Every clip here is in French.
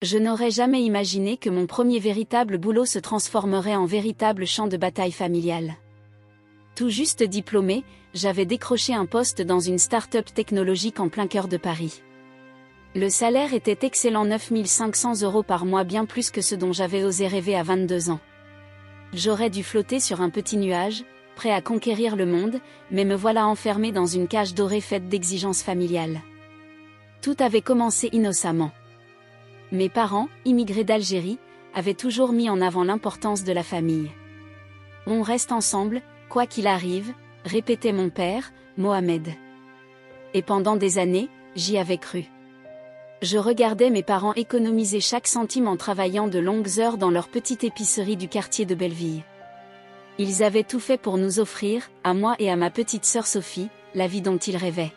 Je n'aurais jamais imaginé que mon premier véritable boulot se transformerait en véritable champ de bataille familial. Tout juste diplômée, j'avais décroché un poste dans une start-up technologique en plein cœur de Paris. Le salaire était excellent, 9 500 € par mois, bien plus que ce dont j'avais osé rêver à 22 ans. J'aurais dû flotter sur un petit nuage, prêt à conquérir le monde, mais me voilà enfermé dans une cage dorée faite d'exigences familiales. Tout avait commencé innocemment. Mes parents, immigrés d'Algérie, avaient toujours mis en avant l'importance de la famille. On reste ensemble, quoi qu'il arrive, répétait mon père, Mohamed. Et pendant des années, j'y avais cru. Je regardais mes parents économiser chaque centime en travaillant de longues heures dans leur petite épicerie du quartier de Belleville. Ils avaient tout fait pour nous offrir, à moi et à ma petite sœur Sophie, la vie dont ils rêvaient.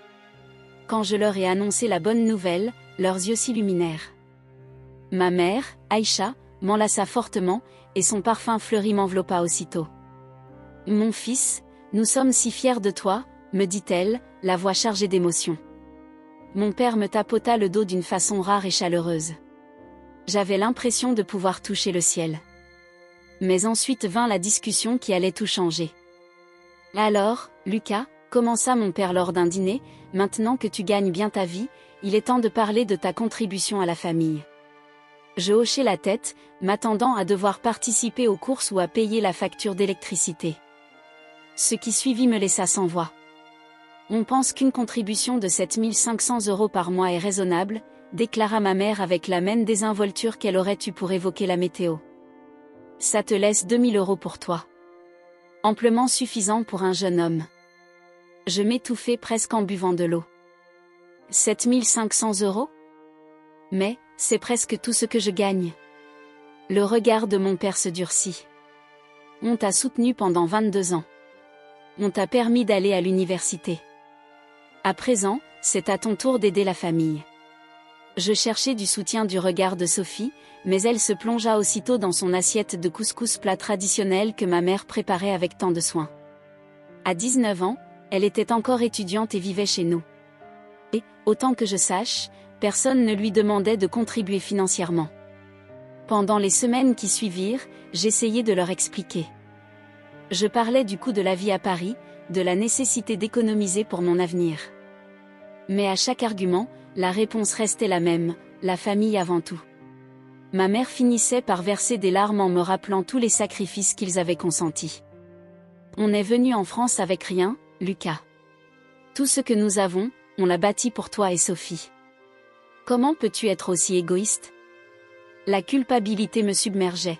Quand je leur ai annoncé la bonne nouvelle, leurs yeux s'illuminèrent. Ma mère, Aïcha, m'enlaça fortement, et son parfum fleuri m'enveloppa aussitôt. « Mon fils, nous sommes si fiers de toi », me dit-elle, la voix chargée d'émotion. Mon père me tapota le dos d'une façon rare et chaleureuse. J'avais l'impression de pouvoir toucher le ciel. Mais ensuite vint la discussion qui allait tout changer. « Alors, Lucas », commença mon père lors d'un dîner, « maintenant que tu gagnes bien ta vie, il est temps de parler de ta contribution à la famille. » Je hochai la tête, m'attendant à devoir participer aux courses ou à payer la facture d'électricité. Ce qui suivit me laissa sans voix. On pense qu'une contribution de 7 500 € par mois est raisonnable, déclara ma mère avec la même désinvolture qu'elle aurait eue pour évoquer la météo. Ça te laisse 2 000 € pour toi. Amplement suffisant pour un jeune homme. Je m'étouffai presque en buvant de l'eau. 7 500 €? Mais, c'est presque tout ce que je gagne. Le regard de mon père se durcit. On t'a soutenu pendant 22 ans. On t'a permis d'aller à l'université. À présent, c'est à ton tour d'aider la famille. Je cherchais du soutien du regard de Sophie, mais elle se plongea aussitôt dans son assiette de couscous, plat traditionnel que ma mère préparait avec tant de soin. À 19 ans, elle était encore étudiante et vivait chez nous. Et, autant que je sache, personne ne lui demandait de contribuer financièrement. Pendant les semaines qui suivirent, j'essayais de leur expliquer. Je parlais du coût de la vie à Paris, de la nécessité d'économiser pour mon avenir. Mais à chaque argument, la réponse restait la même, la famille avant tout. Ma mère finissait par verser des larmes en me rappelant tous les sacrifices qu'ils avaient consentis. On est venu en France avec rien, Lucas. Tout ce que nous avons, on l'a bâti pour toi et Sophie. Comment peux-tu être aussi égoïste ? La culpabilité me submergeait.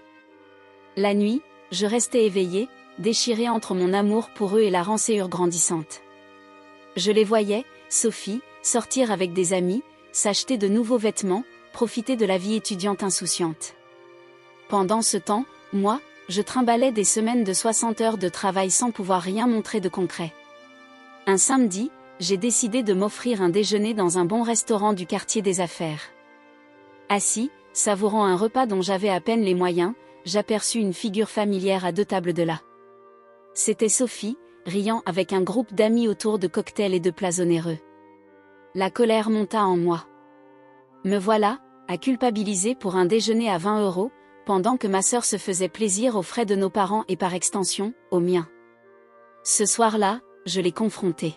La nuit, je restais éveillée, déchirée entre mon amour pour eux et la rancœur grandissante. Je les voyais, Sophie, sortir avec des amis, s'acheter de nouveaux vêtements, profiter de la vie étudiante insouciante. Pendant ce temps, moi, je trimballais des semaines de 60 heures de travail sans pouvoir rien montrer de concret. Un samedi, j'ai décidé de m'offrir un déjeuner dans un bon restaurant du quartier des affaires. Assis, savourant un repas dont j'avais à peine les moyens, j'aperçus une figure familière à 2 tables de là. C'était Sophie, riant avec un groupe d'amis autour de cocktails et de plats onéreux. La colère monta en moi. Me voilà, à culpabiliser pour un déjeuner à 20 €, pendant que ma sœur se faisait plaisir aux frais de nos parents et par extension, aux miens. Ce soir-là, je l'ai confrontée.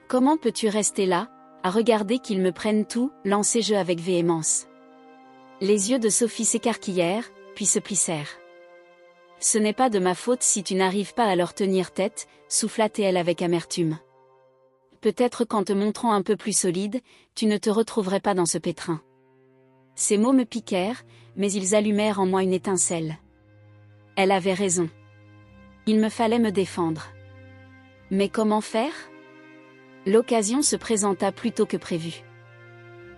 « Comment peux-tu rester là, à regarder qu'ils me prennent tout ?» lançai-je avec véhémence. Les yeux de Sophie s'écarquillèrent, puis se plissèrent. « Ce n'est pas de ma faute si tu n'arrives pas à leur tenir tête, » souffla-t-elle avec amertume. « Peut-être qu'en te montrant un peu plus solide, tu ne te retrouverais pas dans ce pétrin. » Ces mots me piquèrent, mais ils allumèrent en moi une étincelle. Elle avait raison. Il me fallait me défendre. Mais comment faire ? L'occasion se présenta plus tôt que prévu.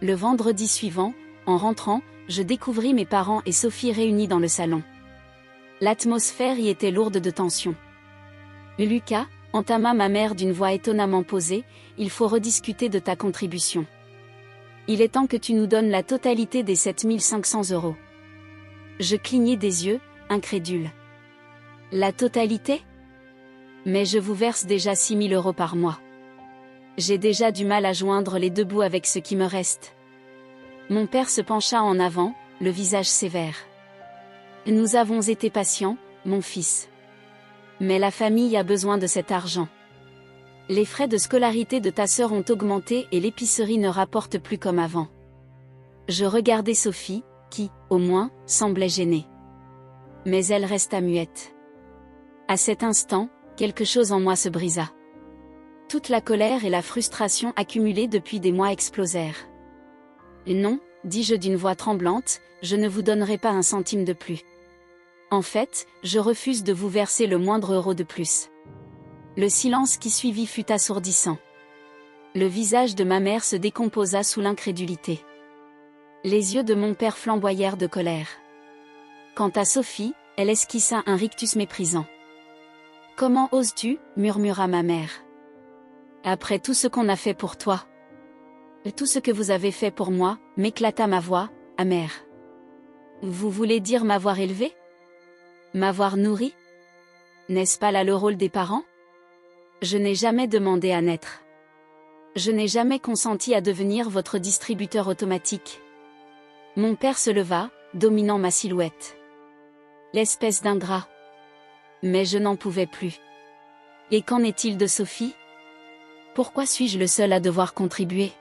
Le vendredi suivant, en rentrant, je découvris mes parents et Sophie réunis dans le salon. L'atmosphère y était lourde de tension. « Lucas », entama ma mère d'une voix étonnamment posée, « il faut rediscuter de ta contribution. Il est temps que tu nous donnes la totalité des 7 500 €. Je clignai des yeux, incrédule. « La totalité ? Mais je vous verse déjà 6 000 € par mois. J'ai déjà du mal à joindre les deux bouts avec ce qui me reste. » Mon père se pencha en avant, le visage sévère. Nous avons été patients, mon fils. Mais la famille a besoin de cet argent. Les frais de scolarité de ta sœur ont augmenté et l'épicerie ne rapporte plus comme avant. Je regardais Sophie, qui, au moins, semblait gênée. Mais elle resta muette. À cet instant, quelque chose en moi se brisa. Toute la colère et la frustration accumulées depuis des mois explosèrent. Non, dis-je d'une voix tremblante, je ne vous donnerai pas un centime de plus. En fait, je refuse de vous verser le moindre euro de plus. Le silence qui suivit fut assourdissant. Le visage de ma mère se décomposa sous l'incrédulité. Les yeux de mon père flamboyèrent de colère. Quant à Sophie, elle esquissa un rictus méprisant. « Comment oses-tu » murmura ma mère. « Après tout ce qu'on a fait pour toi. »« Tout ce que vous avez fait pour moi » m'éclata ma voix, amère. « Vous voulez dire m'avoir élevé ? M'avoir nourri ? N'est-ce pas là le rôle des parents ? Je n'ai jamais demandé à naître. Je n'ai jamais consenti à devenir votre distributeur automatique. » Mon père se leva, dominant ma silhouette. L'espèce d'ingrat. Mais je n'en pouvais plus. Et qu'en est-il de Sophie ? Pourquoi suis-je le seul à devoir contribuer ?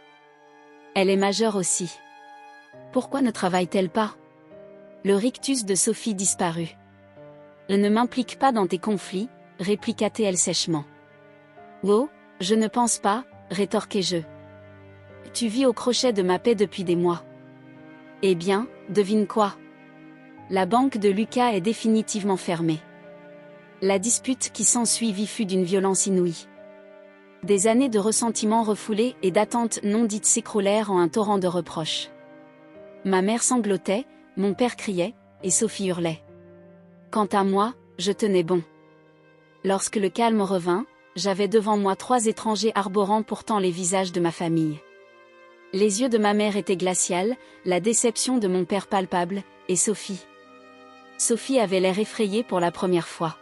Elle est majeure aussi. Pourquoi ne travaille-t-elle pas ? Le rictus de Sophie disparut. Ne m'implique pas dans tes conflits, répliqua-t-elle sèchement. Oh, je ne pense pas, rétorquai-je. Tu vis au crochet de ma paix depuis des mois. Eh bien, devine quoi ? La banque de Lucas est définitivement fermée. La dispute qui s'ensuivit fut d'une violence inouïe. Des années de ressentiment refoulés et d'attentes non dites s'écroulèrent en un torrent de reproches. Ma mère sanglotait, mon père criait, et Sophie hurlait. Quant à moi, je tenais bon. Lorsque le calme revint, j'avais devant moi 3 étrangers arborant pourtant les visages de ma famille. Les yeux de ma mère étaient glaciales, la déception de mon père palpable, et Sophie. Sophie avait l'air effrayée pour la première fois.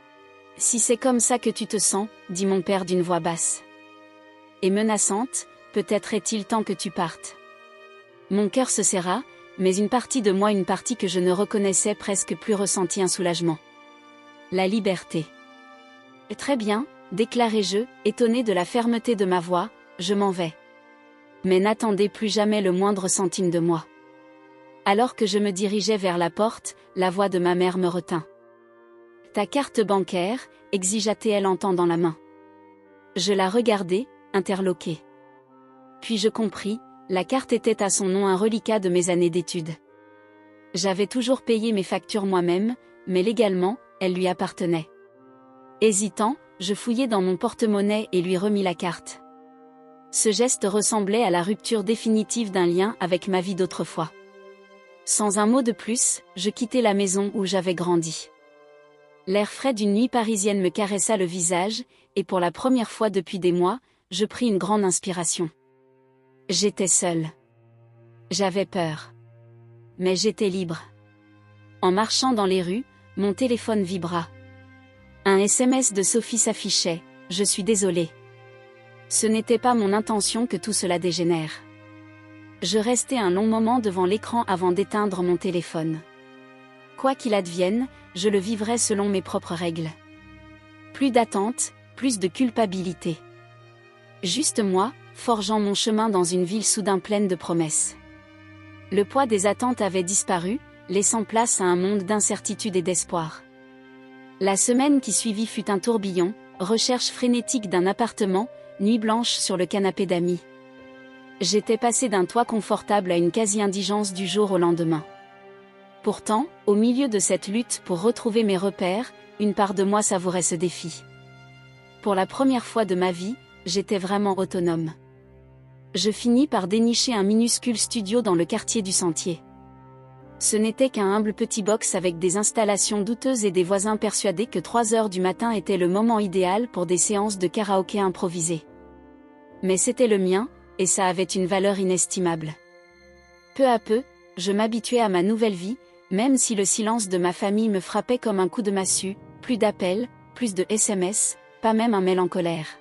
« Si c'est comme ça que tu te sens, » dit mon père d'une voix basse. Et menaçante, « peut-être est-il temps que tu partes. » Mon cœur se serra, mais une partie de moi, une partie que je ne reconnaissais presque plus, ressentit un soulagement. La liberté. « Très bien, » déclarai-je, étonné de la fermeté de ma voix, « je m'en vais. Mais n'attendez plus jamais le moindre centime de moi. » Alors que je me dirigeais vers la porte, la voix de ma mère me retint. « Ta carte bancaire » exigea-t-elle en tendant la main. Je la regardai, interloqué. Puis je compris, la carte était à son nom un reliquat de mes années d'études. J'avais toujours payé mes factures moi-même, mais légalement, elle lui appartenait. Hésitant, je fouillai dans mon porte-monnaie et lui remis la carte. Ce geste ressemblait à la rupture définitive d'un lien avec ma vie d'autrefois. Sans un mot de plus, je quittai la maison où j'avais grandi. L'air frais d'une nuit parisienne me caressa le visage, et pour la première fois depuis des mois, je pris une grande inspiration. J'étais seule. J'avais peur. Mais j'étais libre. En marchant dans les rues, mon téléphone vibra. Un SMS de Sophie s'affichait, « Je suis désolée. » Ce n'était pas mon intention que tout cela dégénère. Je restai un long moment devant l'écran avant d'éteindre mon téléphone. Quoi qu'il advienne, je le vivrai selon mes propres règles. Plus d'attente, plus de culpabilité. Juste moi, forgeant mon chemin dans une ville soudain pleine de promesses. Le poids des attentes avait disparu, laissant place à un monde d'incertitude et d'espoir. La semaine qui suivit fut un tourbillon, recherche frénétique d'un appartement, nuit blanche sur le canapé d'amis. J'étais passé d'un toit confortable à une quasi-indigence du jour au lendemain. Pourtant, au milieu de cette lutte pour retrouver mes repères, une part de moi savourait ce défi. Pour la première fois de ma vie, j'étais vraiment autonome. Je finis par dénicher un minuscule studio dans le quartier du Sentier. Ce n'était qu'un humble petit box avec des installations douteuses et des voisins persuadés que 3 heures du matin était le moment idéal pour des séances de karaoké improvisées. Mais c'était le mien, et ça avait une valeur inestimable. Peu à peu, je m'habituais à ma nouvelle vie, même si le silence de ma famille me frappait comme un coup de massue, plus d'appels, plus de SMS, pas même un mail en colère.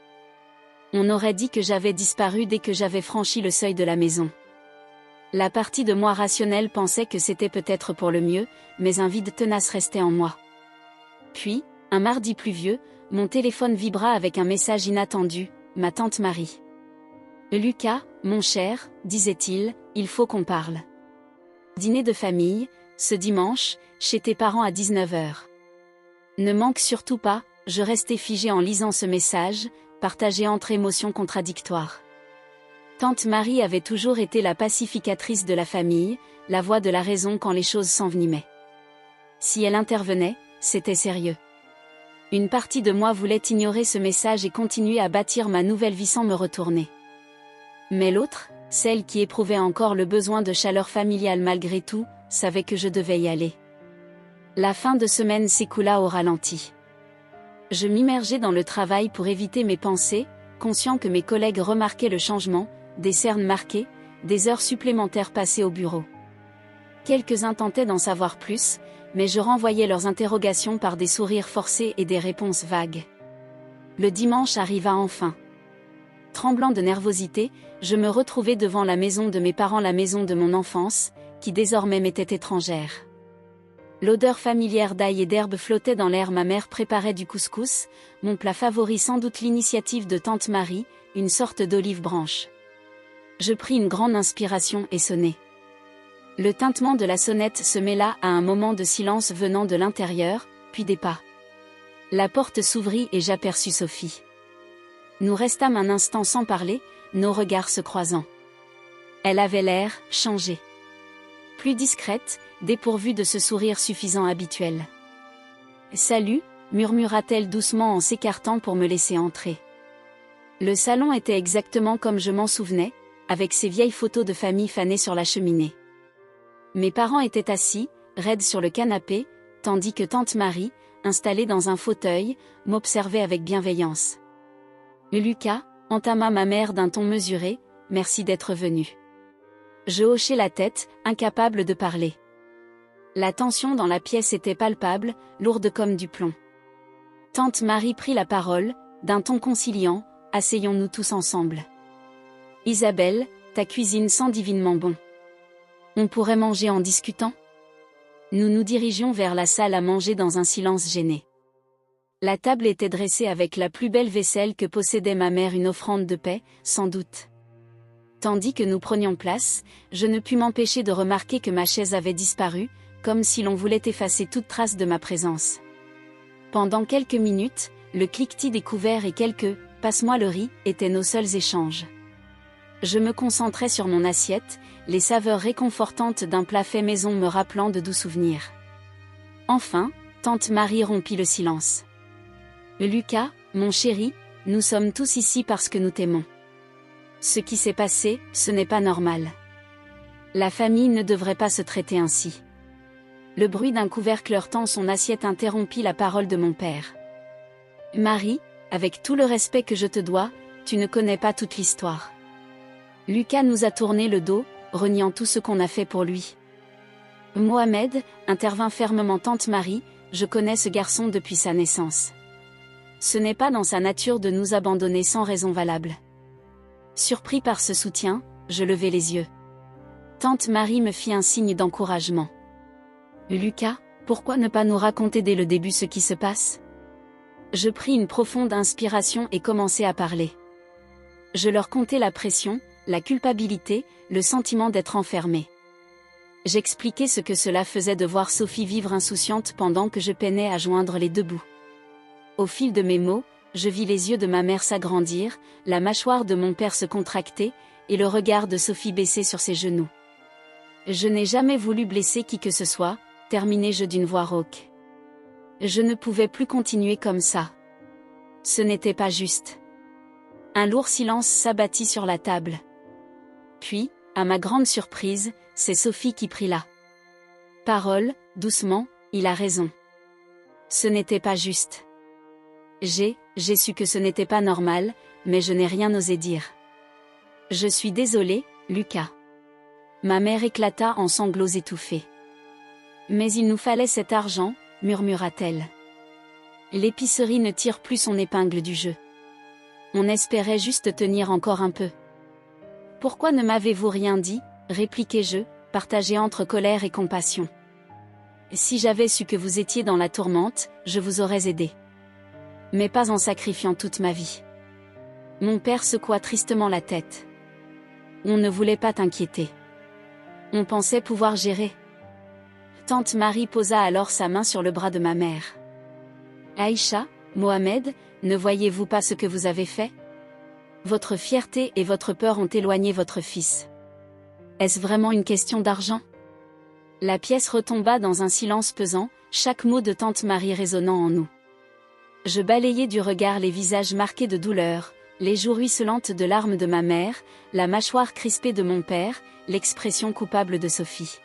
On aurait dit que j'avais disparu dès que j'avais franchi le seuil de la maison. La partie de moi rationnelle pensait que c'était peut-être pour le mieux, mais un vide tenace restait en moi. Puis, un mardi pluvieux, mon téléphone vibra avec un message inattendu, ma tante Marie. « Lucas, mon cher, disait-il, il faut qu'on parle. Dîner de famille, ce dimanche, chez tes parents à 19h. Ne manque surtout pas. » Je restais figée en lisant ce message, partagé entre émotions contradictoires. Tante Marie avait toujours été la pacificatrice de la famille, la voix de la raison quand les choses s'envenimaient. Si elle intervenait, c'était sérieux. Une partie de moi voulait ignorer ce message et continuer à bâtir ma nouvelle vie sans me retourner. Mais l'autre, celle qui éprouvait encore le besoin de chaleur familiale malgré tout, savait que je devais y aller. La fin de semaine s'écoula au ralenti. Je m'immergeais dans le travail pour éviter mes pensées, conscient que mes collègues remarquaient le changement, des cernes marquées, des heures supplémentaires passées au bureau. Quelques-uns tentaient d'en savoir plus, mais je renvoyais leurs interrogations par des sourires forcés et des réponses vagues. Le dimanche arriva enfin. Tremblant de nervosité, je me retrouvai devant la maison de mes parents, la maison de mon enfance, qui désormais m'était étrangère. L'odeur familière d'ail et d'herbe flottait dans l'air. Ma mère préparait du couscous, mon plat favori, sans doute l'initiative de tante Marie, une sorte d'olive branche. Je pris une grande inspiration et sonnai. Le tintement de la sonnette se mêla à un moment de silence venant de l'intérieur, puis des pas. La porte s'ouvrit et j'aperçus Sophie. Nous restâmes un instant sans parler, nos regards se croisant. Elle avait l'air changé. Plus discrète, dépourvue de ce sourire suffisant habituel. « Salut », murmura-t-elle doucement en s'écartant pour me laisser entrer. Le salon était exactement comme je m'en souvenais, avec ses vieilles photos de famille fanées sur la cheminée. Mes parents étaient assis, raides sur le canapé, tandis que tante Marie, installée dans un fauteuil, m'observait avec bienveillance. « Lucas », entama ma mère d'un ton mesuré, « merci d'être venu. » Je hochai la tête, incapable de parler. La tension dans la pièce était palpable, lourde comme du plomb. Tante Marie prit la parole, d'un ton conciliant, « Asseyons-nous tous ensemble. Isabelle, ta cuisine sent divinement bon. On pourrait manger en discutant ?» Nous nous dirigions vers la salle à manger dans un silence gêné. La table était dressée avec la plus belle vaisselle que possédait ma mère, une offrande de paix, sans doute. Tandis que nous prenions place, je ne pus m'empêcher de remarquer que ma chaise avait disparu, comme si l'on voulait effacer toute trace de ma présence. Pendant quelques minutes, le cliquetis des couverts et quelques « passe-moi le riz » étaient nos seuls échanges. Je me concentrais sur mon assiette, les saveurs réconfortantes d'un plat fait maison me rappelant de doux souvenirs. Enfin, tante Marie rompit le silence. « Lucas, mon chéri, nous sommes tous ici parce que nous t'aimons. Ce qui s'est passé, ce n'est pas normal. La famille ne devrait pas se traiter ainsi. » Le bruit d'un couvercle heurtant son assiette interrompit la parole de mon père. « Marie, avec tout le respect que je te dois, tu ne connais pas toute l'histoire. Lucas nous a tourné le dos, reniant tout ce qu'on a fait pour lui. » Mohamed, intervint fermement tante Marie, je connais ce garçon depuis sa naissance. Ce n'est pas dans sa nature de nous abandonner sans raison valable. Surpris par ce soutien, je levai les yeux. Tante Marie me fit un signe d'encouragement. « Lucas, pourquoi ne pas nous raconter dès le début ce qui se passe ?» Je pris une profonde inspiration et commençai à parler. Je leur contai la pression, la culpabilité, le sentiment d'être enfermée. J'expliquai ce que cela faisait de voir Sophie vivre insouciante pendant que je peinais à joindre les deux bouts. Au fil de mes mots, je vis les yeux de ma mère s'agrandir, la mâchoire de mon père se contracter, et le regard de Sophie baisser sur ses genoux. Je n'ai jamais voulu blesser qui que ce soit, terminai-je d'une voix rauque. Je ne pouvais plus continuer comme ça. Ce n'était pas juste. Un lourd silence s'abattit sur la table. Puis, à ma grande surprise, c'est Sophie qui prit la parole, doucement, « Il a raison. Ce n'était pas juste. J'ai su que ce n'était pas normal, mais je n'ai rien osé dire. Je suis désolée, Lucas. » Ma mère éclata en sanglots étouffés. « Mais il nous fallait cet argent, » murmura-t-elle. L'épicerie ne tire plus son épingle du jeu. On espérait juste tenir encore un peu. « Pourquoi ne m'avez-vous rien dit ?» répliquai-je, partagé entre colère et compassion. Si j'avais su que vous étiez dans la tourmente, je vous aurais aidé. Mais pas en sacrifiant toute ma vie. Mon père secoua tristement la tête. On ne voulait pas t'inquiéter. On pensait pouvoir gérer. Tante Marie posa alors sa main sur le bras de ma mère. Aïcha, Mohamed, ne voyez-vous pas ce que vous avez fait? Votre fierté et votre peur ont éloigné votre fils. Est-ce vraiment une question d'argent? La pièce retomba dans un silence pesant, chaque mot de tante Marie résonnant en nous. Je balayai du regard les visages marqués de douleur, les joues ruisselantes de larmes de ma mère, la mâchoire crispée de mon père, l'expression coupable de Sophie.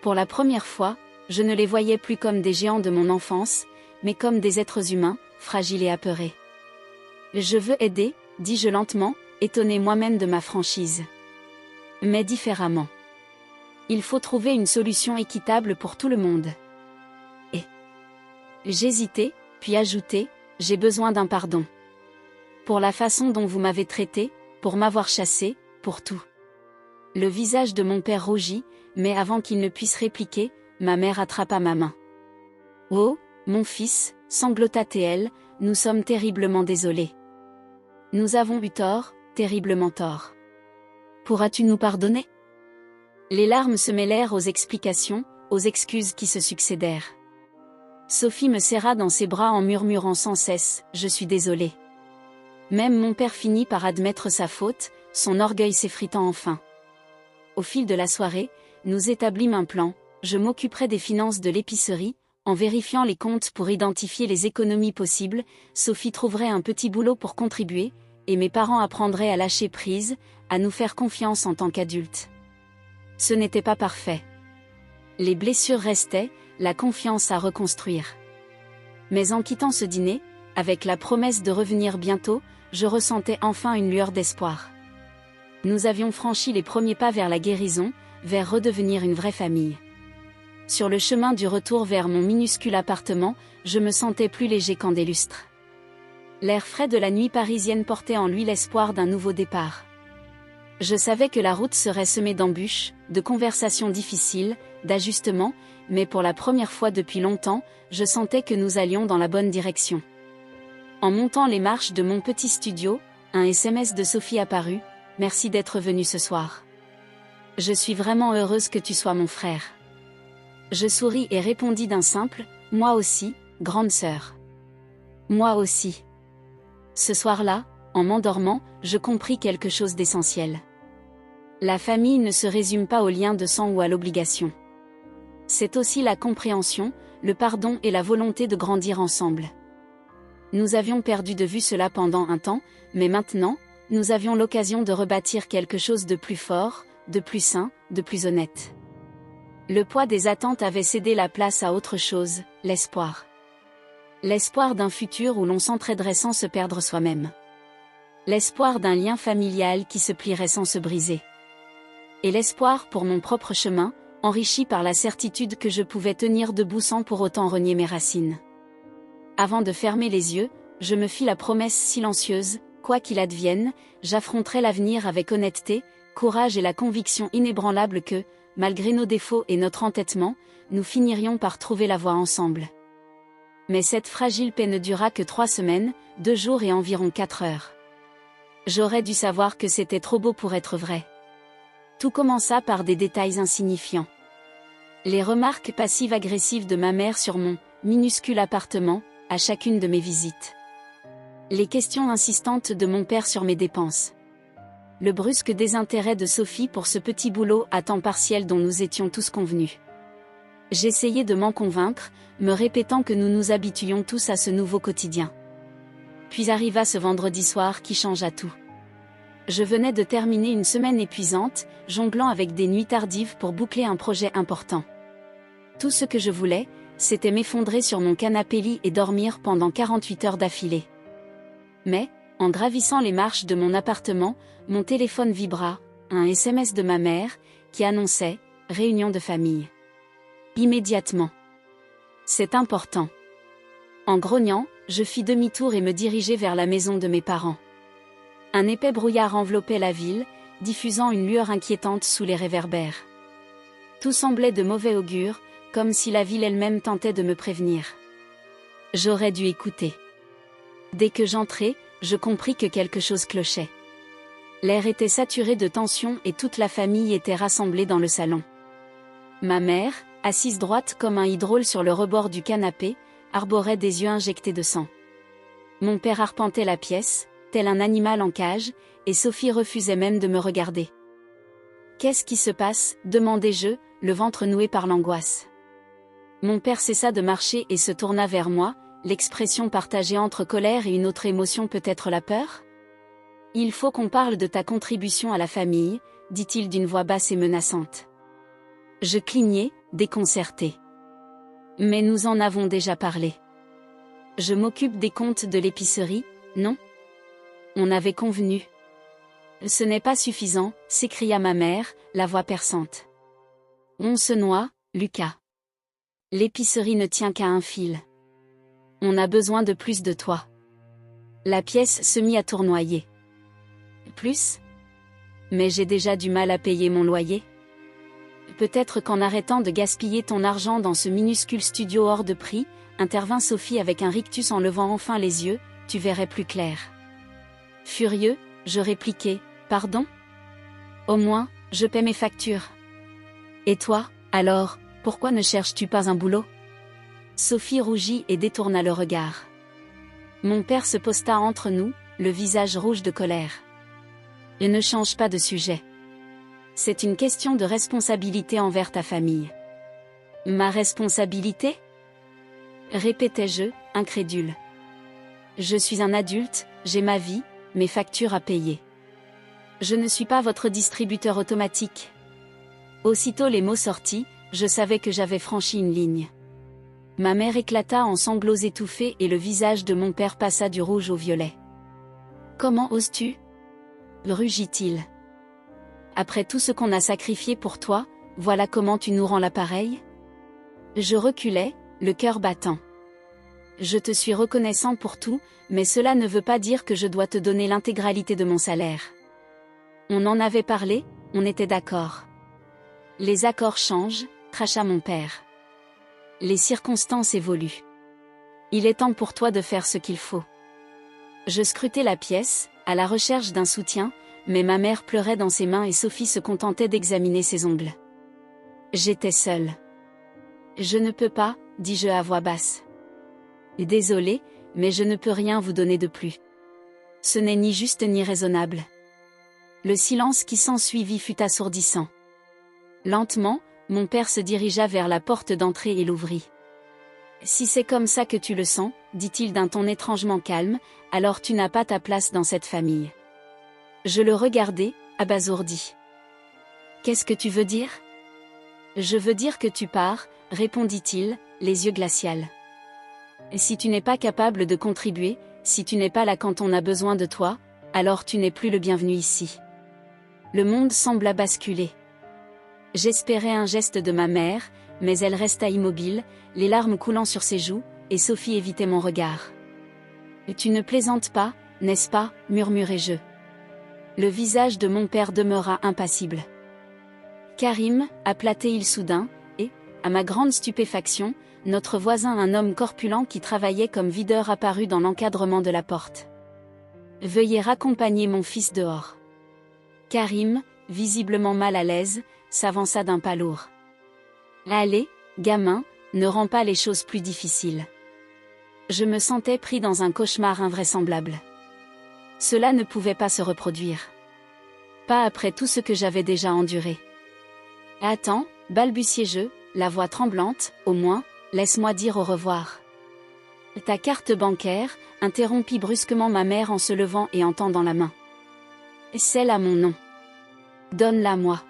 Pour la première fois, je ne les voyais plus comme des géants de mon enfance, mais comme des êtres humains, fragiles et apeurés. Je veux aider, dis-je lentement, étonné moi-même de ma franchise. Mais différemment. Il faut trouver une solution équitable pour tout le monde. Et j'hésitai, puis ajoutai, j'ai besoin d'un pardon. Pour la façon dont vous m'avez traité, pour m'avoir chassé, pour tout. Le visage de mon père rougit, mais avant qu'il ne puisse répliquer, ma mère attrapa ma main. Oh, mon fils, sanglota-t-elle, nous sommes terriblement désolés. Nous avons eu tort, terriblement tort. Pourras-tu nous pardonner? Les larmes se mêlèrent aux explications, aux excuses qui se succédèrent. Sophie me serra dans ses bras en murmurant sans cesse, je suis désolée. Même mon père finit par admettre sa faute, son orgueil s'effritant enfin. Au fil de la soirée, nous établîmes un plan, je m'occuperai des finances de l'épicerie, en vérifiant les comptes pour identifier les économies possibles, Sophie trouverait un petit boulot pour contribuer, et mes parents apprendraient à lâcher prise, à nous faire confiance en tant qu'adultes. Ce n'était pas parfait. Les blessures restaient, la confiance à reconstruire. Mais en quittant ce dîner, avec la promesse de revenir bientôt, je ressentais enfin une lueur d'espoir. Nous avions franchi les premiers pas vers la guérison, vers redevenir une vraie famille. Sur le chemin du retour vers mon minuscule appartement, je me sentais plus léger qu'en des lustres. L'air frais de la nuit parisienne portait en lui l'espoir d'un nouveau départ. Je savais que la route serait semée d'embûches, de conversations difficiles, d'ajustements, mais pour la première fois depuis longtemps, je sentais que nous allions dans la bonne direction. En montant les marches de mon petit studio, un SMS de Sophie apparut, « Merci d'être venu ce soir. Je suis vraiment heureuse que tu sois mon frère. » Je souris et répondis d'un simple, « Moi aussi, grande sœur. » Moi aussi. Ce soir-là, en m'endormant, je compris quelque chose d'essentiel. La famille ne se résume pas au lien de sang ou à l'obligation. C'est aussi la compréhension, le pardon et la volonté de grandir ensemble. Nous avions perdu de vue cela pendant un temps, mais maintenant, nous avions l'occasion de rebâtir quelque chose de plus fort, de plus sain, de plus honnête. Le poids des attentes avait cédé la place à autre chose, l'espoir. L'espoir d'un futur où l'on s'entraiderait sans se perdre soi-même. L'espoir d'un lien familial qui se plierait sans se briser. Et l'espoir pour mon propre chemin, enrichi par la certitude que je pouvais tenir debout sans pour autant renier mes racines. Avant de fermer les yeux, je me fis la promesse silencieuse, quoi qu'il advienne, j'affronterai l'avenir avec honnêteté, courage et la conviction inébranlable que, malgré nos défauts et notre entêtement, nous finirions par trouver la voie ensemble. Mais cette fragile paix ne dura que 3 semaines, 2 jours et environ 4 heures. J'aurais dû savoir que c'était trop beau pour être vrai. Tout commença par des détails insignifiants. Les remarques passives-agressives de ma mère sur mon minuscule appartement, à chacune de mes visites. Les questions insistantes de mon père sur mes dépenses. Le brusque désintérêt de Sophie pour ce petit boulot à temps partiel dont nous étions tous convenus. J'essayais de m'en convaincre, me répétant que nous nous habituions tous à ce nouveau quotidien. Puis arriva ce vendredi soir qui changea tout. Je venais de terminer une semaine épuisante, jonglant avec des nuits tardives pour boucler un projet important. Tout ce que je voulais, c'était m'effondrer sur mon canapé-lit et dormir pendant 48 heures d'affilée. Mais, en gravissant les marches de mon appartement, mon téléphone vibra, un SMS de ma mère, qui annonçait « Réunion de famille ». Immédiatement. C'est important. En grognant, je fis demi-tour et me dirigeai vers la maison de mes parents. Un épais brouillard enveloppait la ville, diffusant une lueur inquiétante sous les réverbères. Tout semblait de mauvais augure, comme si la ville elle-même tentait de me prévenir. J'aurais dû écouter. Dès que j'entrai, je compris que quelque chose clochait. L'air était saturé de tension et toute la famille était rassemblée dans le salon. Ma mère, assise droite comme un hydraule sur le rebord du canapé, arborait des yeux injectés de sang. Mon père arpentait la pièce, tel un animal en cage, et Sophie refusait même de me regarder. « Qu'est-ce qui se passe ?» demandai-je, le ventre noué par l'angoisse. Mon père cessa de marcher et se tourna vers moi, l'expression partagée entre colère et une autre émotion, peut-être la peur. « Il faut qu'on parle de ta contribution à la famille, » dit-il d'une voix basse et menaçante. Je clignai, déconcerté. « Mais nous en avons déjà parlé. Je m'occupe des comptes de l'épicerie, non ? On avait convenu. » Ce n'est pas suffisant, s'écria ma mère, la voix perçante. On se noie, Lucas. L'épicerie ne tient qu'à un fil. On a besoin de plus de toi. La pièce se mit à tournoyer. Plus ? Mais j'ai déjà du mal à payer mon loyer. Peut-être qu'en arrêtant de gaspiller ton argent dans ce minuscule studio hors de prix, intervint Sophie avec un rictus en levant enfin les yeux, tu verrais plus clair. Furieux, je répliquai, pardon ? Au moins, je paie mes factures. Et toi, alors, pourquoi ne cherches-tu pas un boulot ? Sophie rougit et détourna le regard. Mon père se posta entre nous, le visage rouge de colère. Et ne change pas de sujet. C'est une question de responsabilité envers ta famille. Ma responsabilité ? Répétais-je, incrédule. Je suis un adulte, j'ai ma vie, mes factures à payer. Je ne suis pas votre distributeur automatique. Aussitôt les mots sortis, je savais que j'avais franchi une ligne. Ma mère éclata en sanglots étouffés et le visage de mon père passa du rouge au violet. Comment oses-tu ? Rugit-il. Après tout ce qu'on a sacrifié pour toi, voilà comment tu nous rends l'appareil ? Je reculai, le cœur battant. Je te suis reconnaissant pour tout, mais cela ne veut pas dire que je dois te donner l'intégralité de mon salaire. On en avait parlé, on était d'accord. Les accords changent, cracha mon père. Les circonstances évoluent. Il est temps pour toi de faire ce qu'il faut. Je scrutais la pièce, à la recherche d'un soutien, mais ma mère pleurait dans ses mains et Sophie se contentait d'examiner ses ongles. J'étais seule. Je ne peux pas, dis-je à voix basse. Désolée, mais je ne peux rien vous donner de plus. Ce n'est ni juste ni raisonnable. Le silence qui s'ensuivit fut assourdissant. Lentement, mon père se dirigea vers la porte d'entrée et l'ouvrit. Si c'est comme ça que tu le sens, dit-il d'un ton étrangement calme, alors tu n'as pas ta place dans cette famille. Je le regardai, abasourdi. Qu'est-ce que tu veux dire ? Je veux dire que tu pars, répondit-il, les yeux glacials. Si tu n'es pas capable de contribuer, si tu n'es pas là quand on a besoin de toi, alors tu n'es plus le bienvenu ici. Le monde sembla basculer. J'espérais un geste de ma mère, mais elle resta immobile, les larmes coulant sur ses joues, et Sophie évitait mon regard. « Tu ne plaisantes pas, n'est-ce pas ?» murmurai-je. Le visage de mon père demeura impassible. « Karim » appela-t-il soudain, et, à ma grande stupéfaction, notre voisin, un homme corpulent qui travaillait comme videur, apparut dans l'encadrement de la porte. « Veuillez raccompagner mon fils dehors. » Karim, visiblement mal à l'aise, s'avança d'un pas lourd. « Allez, gamin, ne rends pas les choses plus difficiles. » Je me sentais pris dans un cauchemar invraisemblable. Cela ne pouvait pas se reproduire. Pas après tout ce que j'avais déjà enduré. « Attends, balbutiai-je, la voix tremblante, au moins, laisse-moi dire au revoir. » « Ta carte bancaire » interrompit brusquement ma mère en se levant et en tendant la main. « Celle à mon nom. Donne-la moi. »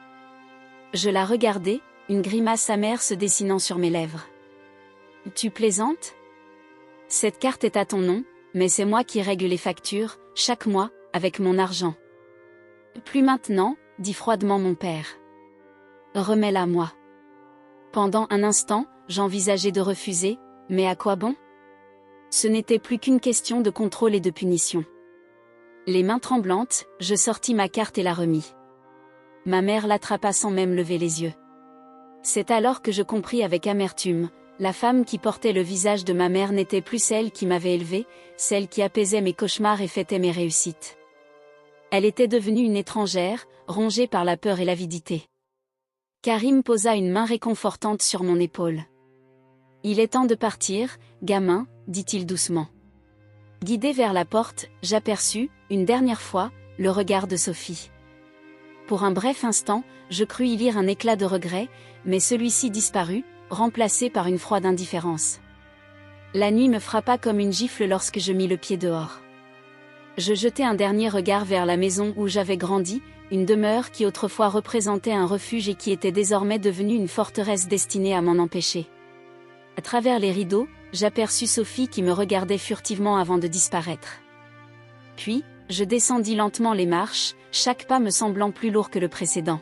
Je la regardai, une grimace amère se dessinant sur mes lèvres. « Tu plaisantes ? Cette carte est à ton nom, mais c'est moi qui règle les factures, chaque mois, avec mon argent. »« Plus maintenant, » dit froidement mon père. « Remets-la moi. » Pendant un instant, j'envisageais de refuser, mais à quoi bon ? Ce n'était plus qu'une question de contrôle et de punition. Les mains tremblantes, je sortis ma carte et la remis. Ma mère l'attrapa sans même lever les yeux. C'est alors que je compris avec amertume, la femme qui portait le visage de ma mère n'était plus celle qui m'avait élevée, celle qui apaisait mes cauchemars et fêtait mes réussites. Elle était devenue une étrangère, rongée par la peur et l'avidité. Karim posa une main réconfortante sur mon épaule. « Il est temps de partir, gamin, dit-il doucement. » Guidé vers la porte, j'aperçus, une dernière fois, le regard de Sophie. Pour un bref instant, je crus y lire un éclat de regret, mais celui-ci disparut, remplacé par une froide indifférence. La nuit me frappa comme une gifle lorsque je mis le pied dehors. Je jetai un dernier regard vers la maison où j'avais grandi, une demeure qui autrefois représentait un refuge et qui était désormais devenue une forteresse destinée à m'en empêcher. À travers les rideaux, j'aperçus Sophie qui me regardait furtivement avant de disparaître. Puis, je descendis lentement les marches, chaque pas me semblant plus lourd que le précédent.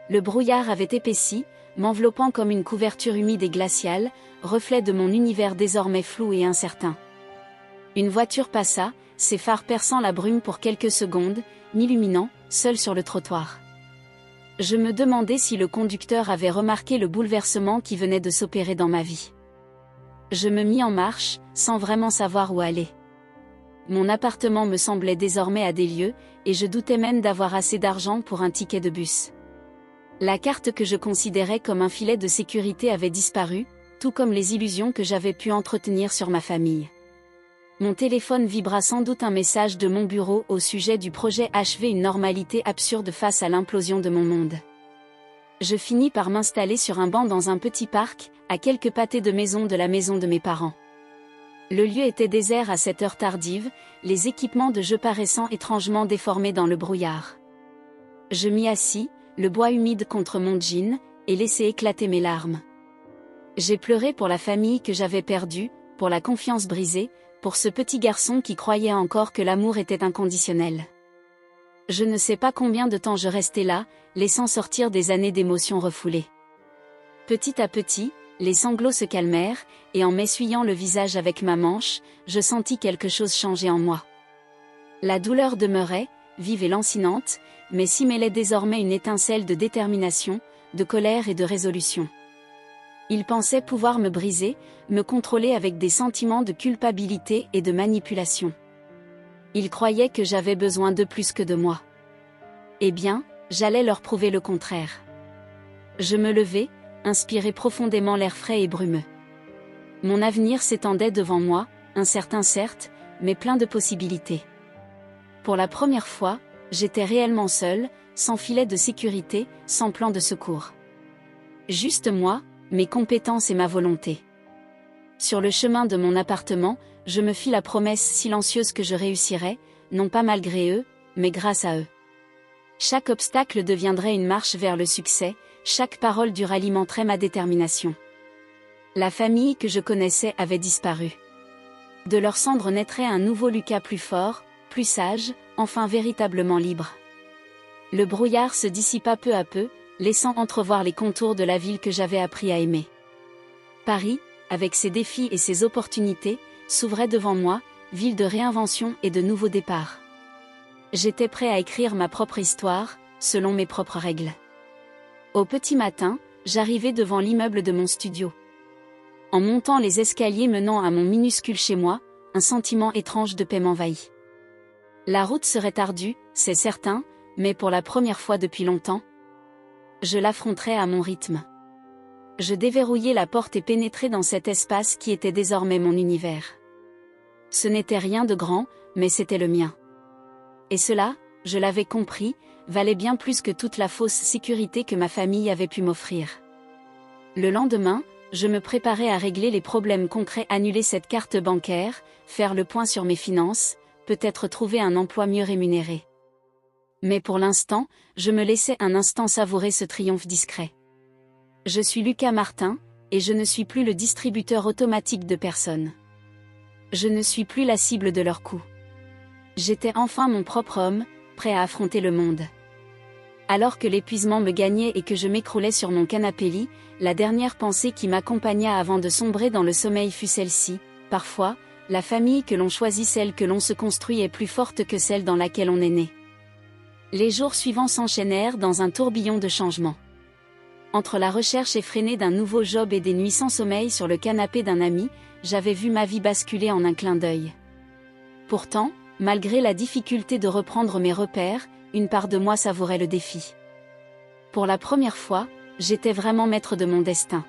Le brouillard avait épaissi, m'enveloppant comme une couverture humide et glaciale, reflet de mon univers désormais flou et incertain. Une voiture passa, ses phares perçant la brume pour quelques secondes, m'illuminant, seul sur le trottoir. Je me demandais si le conducteur avait remarqué le bouleversement qui venait de s'opérer dans ma vie. Je me mis en marche, sans vraiment savoir où aller. Mon appartement me semblait désormais à des lieues, et je doutais même d'avoir assez d'argent pour un ticket de bus. La carte que je considérais comme un filet de sécurité avait disparu, tout comme les illusions que j'avais pu entretenir sur ma famille. Mon téléphone vibra sans doute un message de mon bureau au sujet du projet achever une normalité absurde face à l'implosion de mon monde. Je finis par m'installer sur un banc dans un petit parc, à quelques pâtés de maison de la maison de mes parents. Le lieu était désert à cette heure tardive, les équipements de jeu paraissant étrangement déformés dans le brouillard. Je m'y assis, le bois humide contre mon jean, et laissai éclater mes larmes. J'ai pleuré pour la famille que j'avais perdue, pour la confiance brisée, pour ce petit garçon qui croyait encore que l'amour était inconditionnel. Je ne sais pas combien de temps je restai là, laissant sortir des années d'émotions refoulées. Petit à petit, les sanglots se calmèrent, et en m'essuyant le visage avec ma manche, je sentis quelque chose changer en moi. La douleur demeurait, vive et lancinante, mais s'y mêlait désormais une étincelle de détermination, de colère et de résolution. Il pensait pouvoir me briser, me contrôler avec des sentiments de culpabilité et de manipulation. Il croyait que j'avais besoin de plus que de moi. Eh bien, j'allais leur prouver le contraire. Je me levai, inspirai profondément l'air frais et brumeux. Mon avenir s'étendait devant moi, incertain certes, mais plein de possibilités. Pour la première fois, j'étais réellement seule, sans filet de sécurité, sans plan de secours. Juste moi, mes compétences et ma volonté. Sur le chemin de mon appartement, je me fis la promesse silencieuse que je réussirais, non pas malgré eux, mais grâce à eux. Chaque obstacle deviendrait une marche vers le succès, chaque parole dure alimenterait ma détermination. La famille que je connaissais avait disparu. De leurs cendres naîtrait un nouveau Lucas plus fort, plus sage, enfin véritablement libre. Le brouillard se dissipa peu à peu, laissant entrevoir les contours de la ville que j'avais appris à aimer. Paris, avec ses défis et ses opportunités, s'ouvrait devant moi, ville de réinvention et de nouveaux départs. J'étais prêt à écrire ma propre histoire, selon mes propres règles. Au petit matin, j'arrivai devant l'immeuble de mon studio. En montant les escaliers menant à mon minuscule chez moi, un sentiment étrange de paix m'envahit. La route serait ardue, c'est certain, mais pour la première fois depuis longtemps, je l'affronterai à mon rythme. Je déverrouillai la porte et pénétrai dans cet espace qui était désormais mon univers. Ce n'était rien de grand, mais c'était le mien. Et cela, je l'avais compris, valait bien plus que toute la fausse sécurité que ma famille avait pu m'offrir. Le lendemain, je me préparais à régler les problèmes concrets, annuler cette carte bancaire, faire le point sur mes finances, peut-être trouver un emploi mieux rémunéré. Mais pour l'instant, je me laissais un instant savourer ce triomphe discret. Je suis Lucas Martin, et je ne suis plus le distributeur automatique de personnes. Je ne suis plus la cible de leurs coups. J'étais enfin mon propre homme, prêt à affronter le monde. Alors que l'épuisement me gagnait et que je m'écroulais sur mon canapé lit, la dernière pensée qui m'accompagna avant de sombrer dans le sommeil fut celle-ci: parfois, la famille que l'on choisit, celle que l'on se construit, est plus forte que celle dans laquelle on est né. Les jours suivants s'enchaînèrent dans un tourbillon de changements. Entre la recherche effrénée d'un nouveau job et des nuits sans sommeil sur le canapé d'un ami, j'avais vu ma vie basculer en un clin d'œil. Pourtant, malgré la difficulté de reprendre mes repères, une part de moi savourait le défi. Pour la première fois, j'étais vraiment maître de mon destin.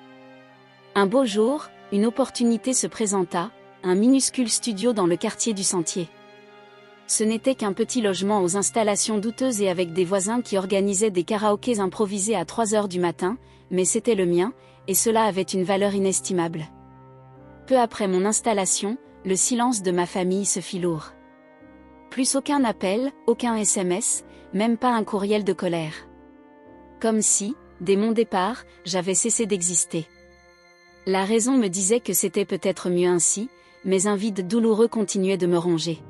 Un beau jour, une opportunité se présenta, un minuscule studio dans le quartier du Sentier. Ce n'était qu'un petit logement aux installations douteuses et avec des voisins qui organisaient des karaokés improvisés à 3 heures du matin, mais c'était le mien, et cela avait une valeur inestimable. Peu après mon installation, le silence de ma famille se fit lourd. Plus aucun appel, aucun SMS, même pas un courriel de colère. Comme si, dès mon départ, j'avais cessé d'exister. La raison me disait que c'était peut-être mieux ainsi, mais un vide douloureux continuait de me ronger.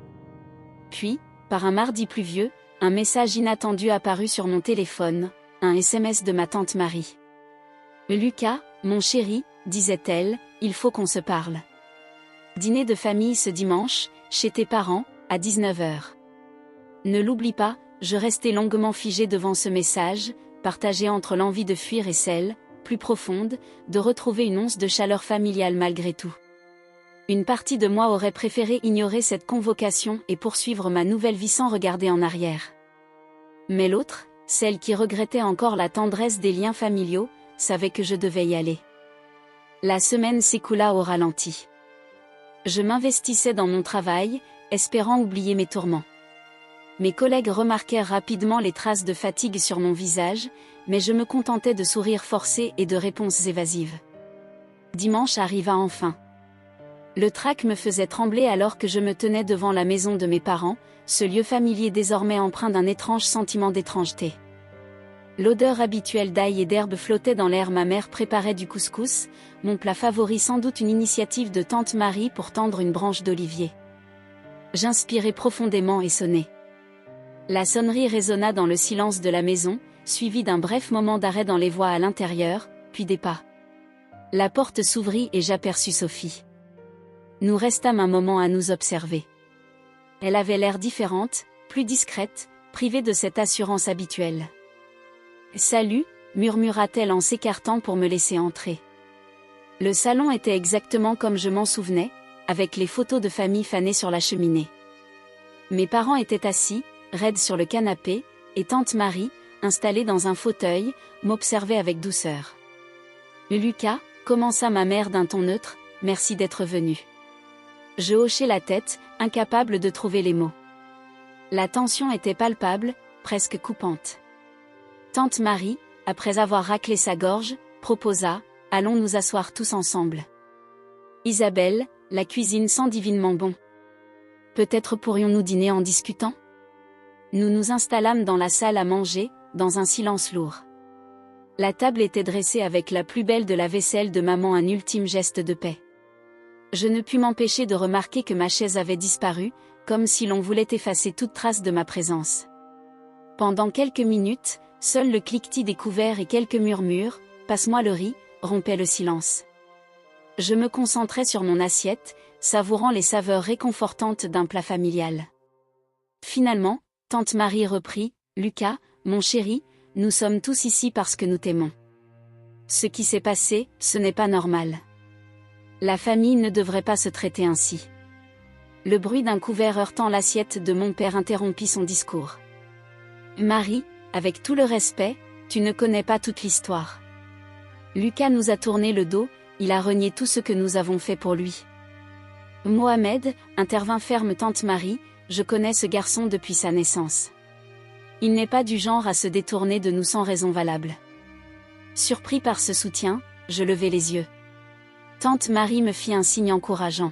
Puis, par un mardi pluvieux, un message inattendu apparut sur mon téléphone, un SMS de ma tante Marie. « Lucas, mon chéri, disait-elle, il faut qu'on se parle. Dîner de famille ce dimanche, chez tes parents, à 19h. » Ne l'oublie pas, je restais longuement figé devant ce message, partagé entre l'envie de fuir et celle, plus profonde, de retrouver une once de chaleur familiale malgré tout. Une partie de moi aurait préféré ignorer cette convocation et poursuivre ma nouvelle vie sans regarder en arrière. Mais l'autre, celle qui regrettait encore la tendresse des liens familiaux, savait que je devais y aller. La semaine s'écoula au ralenti. Je m'investissais dans mon travail, espérant oublier mes tourments. Mes collègues remarquèrent rapidement les traces de fatigue sur mon visage, mais je me contentais de sourires forcés et de réponses évasives. Dimanche arriva enfin. Le trac me faisait trembler alors que je me tenais devant la maison de mes parents, ce lieu familier désormais empreint d'un étrange sentiment d'étrangeté. L'odeur habituelle d'ail et d'herbe flottait dans l'air. Ma mère préparait du couscous, mon plat favori, sans doute une initiative de tante Marie pour tendre une branche d'olivier. J'inspirai profondément et sonnai. La sonnerie résonna dans le silence de la maison, suivi d'un bref moment d'arrêt dans les voix à l'intérieur, puis des pas. La porte s'ouvrit et j'aperçus Sophie. Nous restâmes un moment à nous observer. Elle avait l'air différente, plus discrète, privée de cette assurance habituelle. « Salut », murmura-t-elle en s'écartant pour me laisser entrer. Le salon était exactement comme je m'en souvenais, avec les photos de famille fanées sur la cheminée. Mes parents étaient assis, raides sur le canapé, et tante Marie, installée dans un fauteuil, m'observait avec douceur. « Lucas », commença ma mère d'un ton neutre, « merci d'être venu. » Je hochai la tête, incapable de trouver les mots. La tension était palpable, presque coupante. Tante Marie, après avoir raclé sa gorge, proposa « Allons nous asseoir tous ensemble. » Isabelle, la cuisine sent divinement bon. Peut-être pourrions-nous dîner en discutant ? Nous nous installâmes dans la salle à manger, dans un silence lourd. La table était dressée avec la plus belle de la vaisselle de maman, un ultime geste de paix. Je ne pus m'empêcher de remarquer que ma chaise avait disparu, comme si l'on voulait effacer toute trace de ma présence. Pendant quelques minutes, seul le cliquetis des couverts et quelques murmures « Passe-moi le riz » rompaient le silence. Je me concentrais sur mon assiette, savourant les saveurs réconfortantes d'un plat familial. Finalement, tante Marie reprit « Lucas, mon chéri, nous sommes tous ici parce que nous t'aimons. Ce qui s'est passé, ce n'est pas normal. La famille ne devrait pas se traiter ainsi. » Le bruit d'un couvert heurtant l'assiette de mon père interrompit son discours. « Marie, avec tout le respect, tu ne connais pas toute l'histoire. Lucas nous a tourné le dos, il a renié tout ce que nous avons fait pour lui. » Mohamed, intervint ferme tante Marie, je connais ce garçon depuis sa naissance. Il n'est pas du genre à se détourner de nous sans raison valable. Surpris par ce soutien, je levai les yeux. Tante Marie me fit un signe encourageant.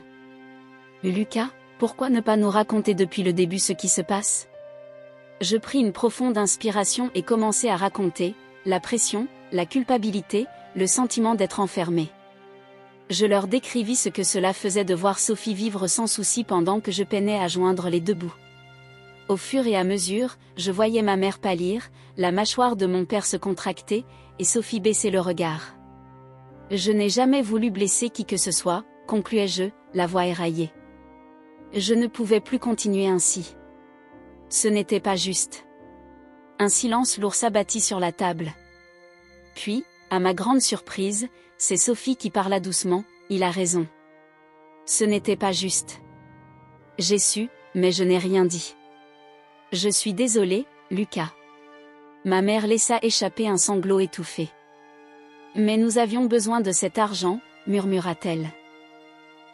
« Lucas, pourquoi ne pas nous raconter depuis le début ce qui se passe ?» Je pris une profonde inspiration et commençai à raconter, la pression, la culpabilité, le sentiment d'être enfermé. Je leur décrivis ce que cela faisait de voir Sophie vivre sans souci pendant que je peinais à joindre les deux bouts. Au fur et à mesure, je voyais ma mère pâlir, la mâchoire de mon père se contracter, et Sophie baisser le regard. Je n'ai jamais voulu blesser qui que ce soit, concluai-je, la voix éraillée. Je ne pouvais plus continuer ainsi. Ce n'était pas juste. Un silence lourd s'abattit sur la table. Puis, à ma grande surprise, c'est Sophie qui parla doucement, il a raison. Ce n'était pas juste. J'ai su, mais je n'ai rien dit. Je suis désolée, Lucas. Ma mère laissa échapper un sanglot étouffé. Mais nous avions besoin de cet argent, murmura-t-elle.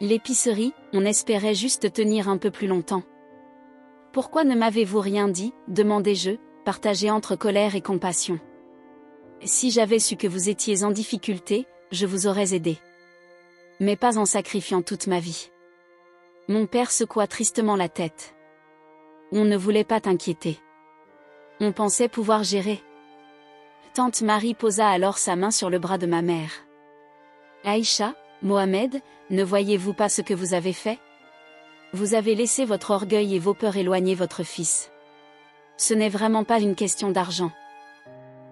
L'épicerie, on espérait juste tenir un peu plus longtemps. Pourquoi ne m'avez-vous rien dit, demandai-je, partagé entre colère et compassion. Si j'avais su que vous étiez en difficulté, je vous aurais aidé. Mais pas en sacrifiant toute ma vie. Mon père secoua tristement la tête. On ne voulait pas t'inquiéter. On pensait pouvoir gérer. Tante Marie posa alors sa main sur le bras de ma mère. Aïcha, Mohamed, ne voyez-vous pas ce que vous avez fait? Vous avez laissé votre orgueil et vos peurs éloigner votre fils. Ce n'est vraiment pas une question d'argent.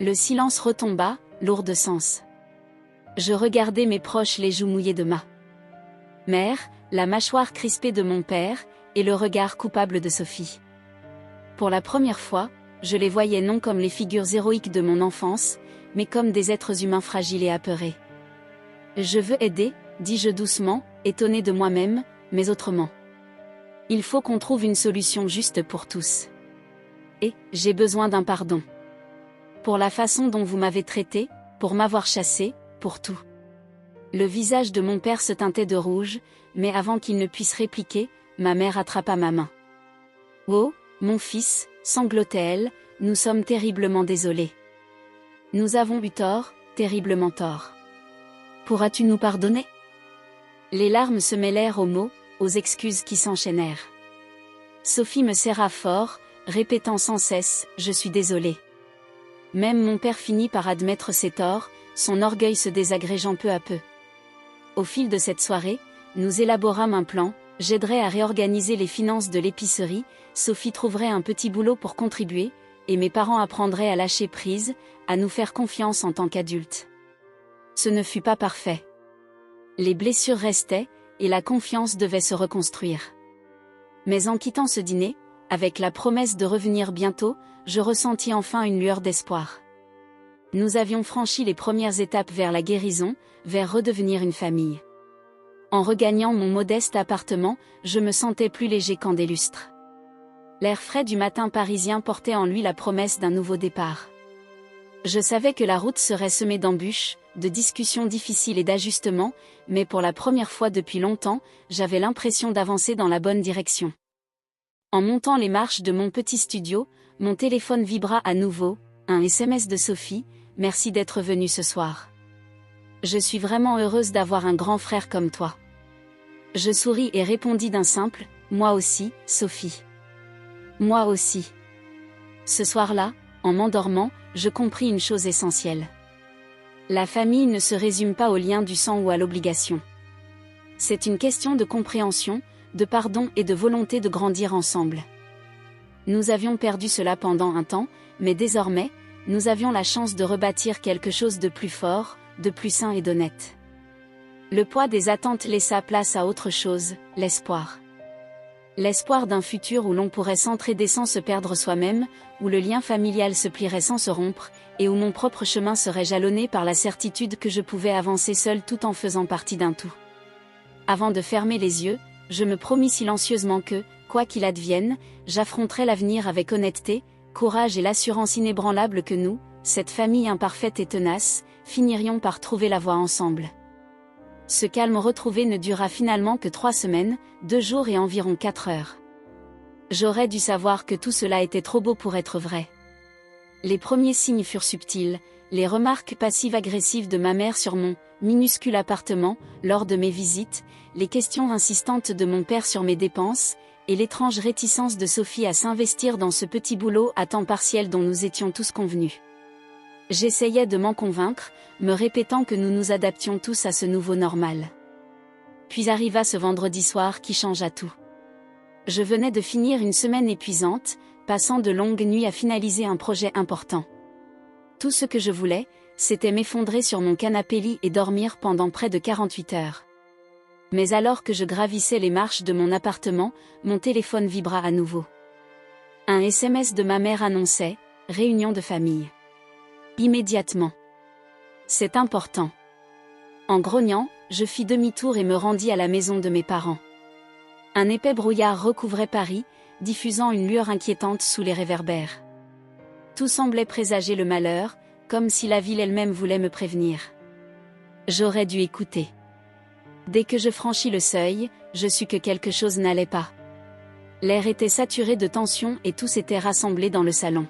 Le silence retomba, lourd de sens. Je regardais mes proches les joues mouillées de ma mère, la mâchoire crispée de mon père, et le regard coupable de Sophie. Pour la première fois, je les voyais non comme les figures héroïques de mon enfance, mais comme des êtres humains fragiles et apeurés. Je veux aider, dis-je doucement, étonné de moi-même, mais autrement. Il faut qu'on trouve une solution juste pour tous. Et, j'ai besoin d'un pardon. Pour la façon dont vous m'avez traité, pour m'avoir chassé, pour tout. Le visage de mon père se teintait de rouge, mais avant qu'il ne puisse répliquer, ma mère attrapa ma main. Oh, mon fils, sanglotait-elle, nous sommes terriblement désolés. Nous avons eu tort, terriblement tort. Pourras-tu nous pardonner? Les larmes se mêlèrent aux mots, aux excuses qui s'enchaînèrent. Sophie me serra fort, répétant sans cesse, je suis désolée. Même mon père finit par admettre ses torts, son orgueil se désagrégeant peu à peu. Au fil de cette soirée, nous élaborâmes un plan, j'aiderais à réorganiser les finances de l'épicerie, Sophie trouverait un petit boulot pour contribuer, et mes parents apprendraient à lâcher prise, à nous faire confiance en tant qu'adultes. Ce ne fut pas parfait. Les blessures restaient, et la confiance devait se reconstruire. Mais en quittant ce dîner, avec la promesse de revenir bientôt, je ressentis enfin une lueur d'espoir. Nous avions franchi les premières étapes vers la guérison, vers redevenir une famille. En regagnant mon modeste appartement, je me sentais plus léger qu'en des lustres. L'air frais du matin parisien portait en lui la promesse d'un nouveau départ. Je savais que la route serait semée d'embûches, de discussions difficiles et d'ajustements, mais pour la première fois depuis longtemps, j'avais l'impression d'avancer dans la bonne direction. En montant les marches de mon petit studio, mon téléphone vibra à nouveau, un SMS de Sophie, merci d'être venue ce soir. Je suis vraiment heureuse d'avoir un grand frère comme toi. Je souris et répondis d'un simple, moi aussi, Sophie. Moi aussi. Ce soir-là, en m'endormant, je compris une chose essentielle. La famille ne se résume pas au lien du sang ou à l'obligation. C'est une question de compréhension, de pardon et de volonté de grandir ensemble. Nous avions perdu cela pendant un temps, mais désormais, nous avions la chance de rebâtir quelque chose de plus fort, de plus sain et d'honnête. Le poids des attentes laissa place à autre chose, l'espoir. L'espoir d'un futur où l'on pourrait s'entraider sans se perdre soi-même, où le lien familial se plierait sans se rompre, et où mon propre chemin serait jalonné par la certitude que je pouvais avancer seul tout en faisant partie d'un tout. Avant de fermer les yeux, je me promis silencieusement que, quoi qu'il advienne, j'affronterai l'avenir avec honnêteté, courage et l'assurance inébranlable que nous, cette famille imparfaite et tenace, finirions par trouver la voie ensemble. Ce calme retrouvé ne dura finalement que 3 semaines, 2 jours et environ 4 heures. J'aurais dû savoir que tout cela était trop beau pour être vrai. Les premiers signes furent subtils, les remarques passives-agressives de ma mère sur mon minuscule appartement, lors de mes visites, les questions insistantes de mon père sur mes dépenses, et l'étrange réticence de Sophie à s'investir dans ce petit boulot à temps partiel dont nous étions tous convenus. J'essayais de m'en convaincre, me répétant que nous nous adaptions tous à ce nouveau normal. Puis arriva ce vendredi soir qui changea tout. Je venais de finir une semaine épuisante, passant de longues nuits à finaliser un projet important. Tout ce que je voulais, c'était m'effondrer sur mon canapé-lit et dormir pendant près de 48 heures. Mais alors que je gravissais les marches de mon appartement, mon téléphone vibra à nouveau. Un SMS de ma mère annonçait « réunion de famille. Immédiatement. C'est important. En grognant, je fis demi-tour et me rendis à la maison de mes parents. Un épais brouillard recouvrait Paris, diffusant une lueur inquiétante sous les réverbères. Tout semblait présager le malheur, comme si la ville elle-même voulait me prévenir. J'aurais dû écouter. Dès que je franchis le seuil, je sus que quelque chose n'allait pas. L'air était saturé de tension et tout s'était rassemblé dans le salon.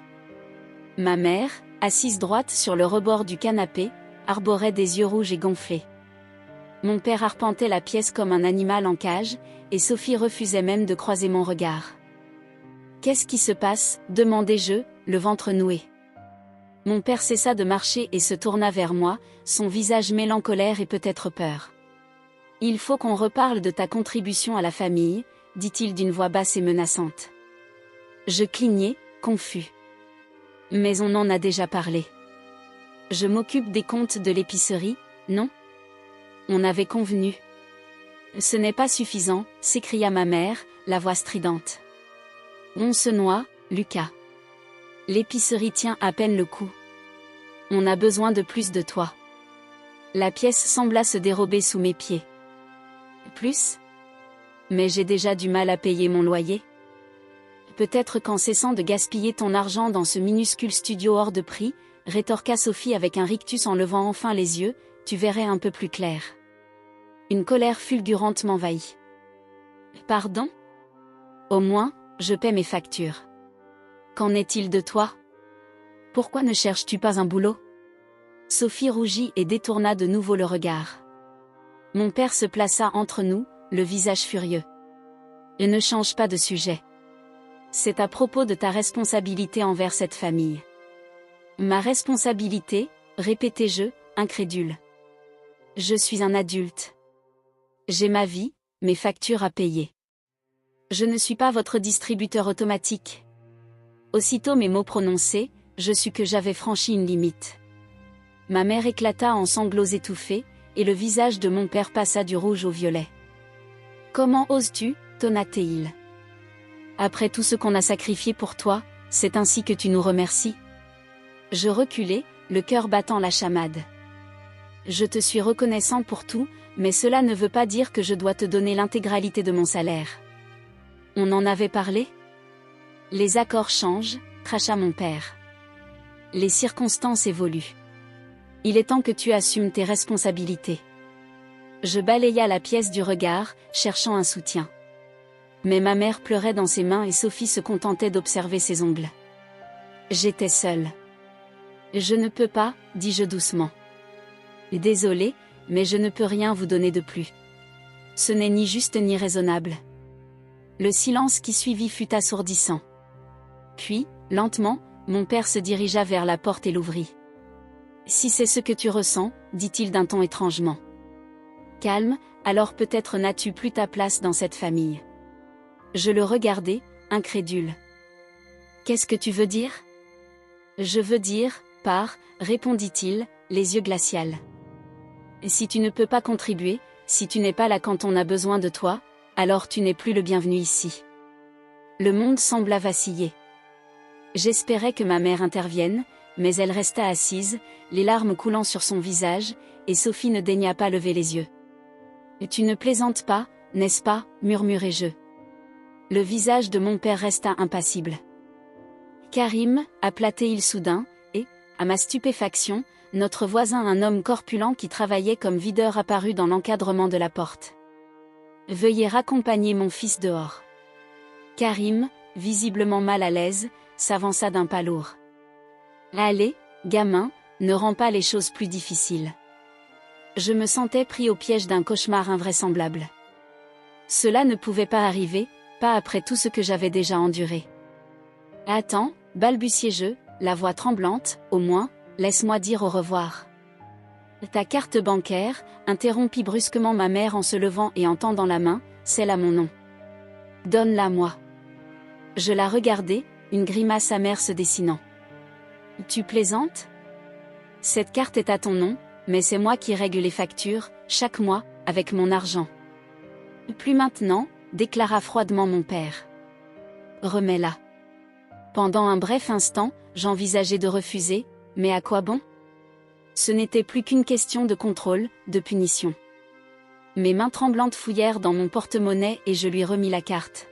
Ma mère, assise droite sur le rebord du canapé, arborait des yeux rouges et gonflés. Mon père arpentait la pièce comme un animal en cage, et Sophie refusait même de croiser mon regard. « Qu'est-ce qui se passe ?» demandai-je, le ventre noué. Mon père cessa de marcher et se tourna vers moi, son visage mêlant colère et peut-être peur. « Il faut qu'on reparle de ta contribution à la famille, » dit-il d'une voix basse et menaçante. Je clignai, confus. Mais on en a déjà parlé. Je m'occupe des comptes de l'épicerie, non ? On avait convenu. Ce n'est pas suffisant, s'écria ma mère, la voix stridente. On se noie, Lucas. L'épicerie tient à peine le coup. On a besoin de plus de toi. La pièce sembla se dérober sous mes pieds. Plus ? Mais j'ai déjà du mal à payer mon loyer. Peut-être qu'en cessant de gaspiller ton argent dans ce minuscule studio hors de prix, rétorqua Sophie avec un rictus en levant enfin les yeux, tu verrais un peu plus clair. Une colère fulgurante m'envahit. Pardon ? Au moins, je paie mes factures. Qu'en est-il de toi ? Pourquoi ne cherches-tu pas un boulot ? Sophie rougit et détourna de nouveau le regard. Mon père se plaça entre nous, le visage furieux. Et ne change pas de sujet. C'est à propos de ta responsabilité envers cette famille. Ma responsabilité, répétai-je, incrédule. Je suis un adulte. J'ai ma vie, mes factures à payer. Je ne suis pas votre distributeur automatique. Aussitôt mes mots prononcés, je sus que j'avais franchi une limite. Ma mère éclata en sanglots étouffés, et le visage de mon père passa du rouge au violet. Comment oses-tu, tonna-t-il. Après tout ce qu'on a sacrifié pour toi, c'est ainsi que tu nous remercies. Je reculai, le cœur battant la chamade. Je te suis reconnaissant pour tout, mais cela ne veut pas dire que je dois te donner l'intégralité de mon salaire. On en avait parlé ? Les accords changent, cracha mon père. Les circonstances évoluent. Il est temps que tu assumes tes responsabilités. Je balaya la pièce du regard, cherchant un soutien. Mais ma mère pleurait dans ses mains et Sophie se contentait d'observer ses ongles. J'étais seule. Je ne peux pas, dis-je doucement. Désolée, mais je ne peux rien vous donner de plus. Ce n'est ni juste ni raisonnable. Le silence qui suivit fut assourdissant. Puis, lentement, mon père se dirigea vers la porte et l'ouvrit. Si c'est ce que tu ressens, dit-il d'un ton étrangement. Calme, alors peut-être n'as-tu plus ta place dans cette famille. Je le regardai, incrédule. Qu'est-ce que tu veux dire ? Je veux dire, répondit-il, les yeux glacials. Si tu ne peux pas contribuer, si tu n'es pas là quand on a besoin de toi, alors tu n'es plus le bienvenu ici. Le monde sembla vaciller. J'espérais que ma mère intervienne, mais elle resta assise, les larmes coulant sur son visage, et Sophie ne daigna pas lever les yeux. « Tu ne plaisantes pas, n'est-ce pas ?» murmurai-je. Le visage de mon père resta impassible. « Karim » appela-t-il soudain, et, à ma stupéfaction, notre voisin, un homme corpulent qui travaillait comme videur, apparut dans l'encadrement de la porte. « Veuillez raccompagner mon fils dehors. » Karim, visiblement mal à l'aise, s'avança d'un pas lourd. « Allez, gamin, ne rends pas les choses plus difficiles. » Je me sentais pris au piège d'un cauchemar invraisemblable. Cela ne pouvait pas arriver, pas après tout ce que j'avais déjà enduré. « Attends, balbutiai-je, la voix tremblante, au moins, laisse-moi dire au revoir. » Ta carte bancaire, interrompit brusquement ma mère en se levant et en tendant la main, celle à mon nom. Donne-la-moi. Je la regardai, une grimace amère se dessinant. Tu plaisantes ? Cette carte est à ton nom, mais c'est moi qui règle les factures, chaque mois, avec mon argent. Plus maintenant, déclara froidement mon père. Remets-la. Pendant un bref instant, j'envisageais de refuser, mais à quoi bon? Ce n'était plus qu'une question de contrôle, de punition. Mes mains tremblantes fouillèrent dans mon porte-monnaie et je lui remis la carte.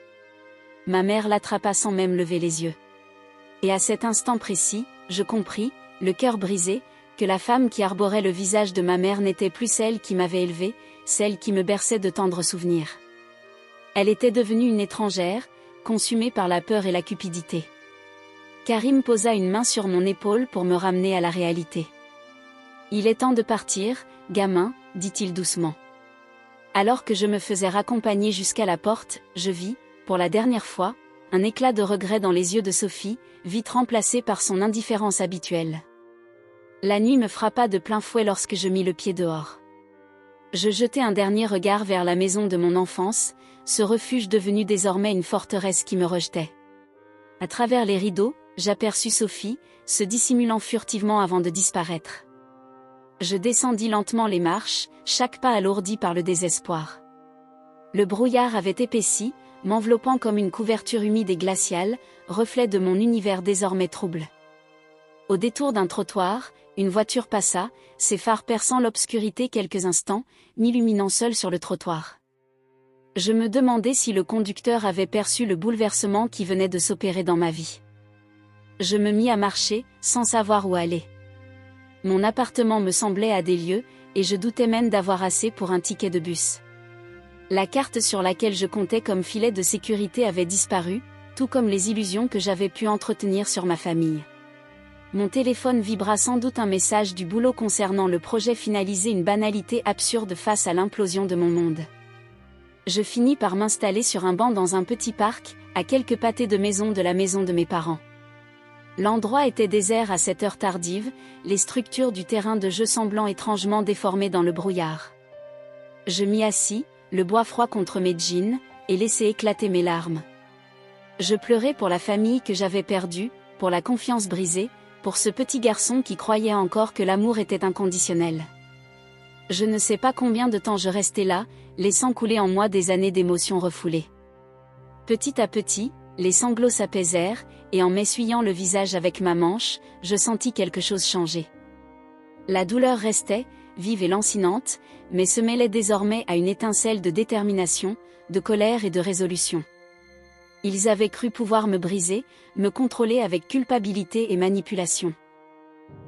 Ma mère l'attrapa sans même lever les yeux. Et à cet instant précis, je compris, le cœur brisé, que la femme qui arborait le visage de ma mère n'était plus celle qui m'avait élevée, celle qui me berçait de tendres souvenirs. Elle était devenue une étrangère, consumée par la peur et la cupidité. Karim posa une main sur mon épaule pour me ramener à la réalité. « Il est temps de partir, gamin », dit-il doucement. Alors que je me faisais raccompagner jusqu'à la porte, je vis, pour la dernière fois, un éclat de regret dans les yeux de Sophie, vite remplacé par son indifférence habituelle. La nuit me frappa de plein fouet lorsque je mis le pied dehors. Je jetai un dernier regard vers la maison de mon enfance, ce refuge devenu désormais une forteresse qui me rejetait. À travers les rideaux, j'aperçus Sophie, se dissimulant furtivement avant de disparaître. Je descendis lentement les marches, chaque pas alourdi par le désespoir. Le brouillard avait épaissi, m'enveloppant comme une couverture humide et glaciale, reflet de mon univers désormais trouble. Au détour d'un trottoir, une voiture passa, ses phares perçant l'obscurité quelques instants, m'illuminant seul sur le trottoir. Je me demandais si le conducteur avait perçu le bouleversement qui venait de s'opérer dans ma vie. Je me mis à marcher, sans savoir où aller. Mon appartement me semblait à des lieues, et je doutais même d'avoir assez pour un ticket de bus. La carte sur laquelle je comptais comme filet de sécurité avait disparu, tout comme les illusions que j'avais pu entretenir sur ma famille. Mon téléphone vibra sans doute un message du boulot concernant le projet finalisé, une banalité absurde face à l'implosion de mon monde. Je finis par m'installer sur un banc dans un petit parc, à quelques pâtés de maison de la maison de mes parents. L'endroit était désert à cette heure tardive, les structures du terrain de jeu semblant étrangement déformées dans le brouillard. Je m'y assis, le bois froid contre mes jeans, et laissai éclater mes larmes. Je pleurais pour la famille que j'avais perdue, pour la confiance brisée, pour ce petit garçon qui croyait encore que l'amour était inconditionnel. Je ne sais pas combien de temps je restai là, laissant couler en moi des années d'émotions refoulées. Petit à petit, les sanglots s'apaisèrent, et en m'essuyant le visage avec ma manche, je sentis quelque chose changer. La douleur restait, vive et lancinante, mais se mêlait désormais à une étincelle de détermination, de colère et de résolution. Ils avaient cru pouvoir me briser, me contrôler avec culpabilité et manipulation.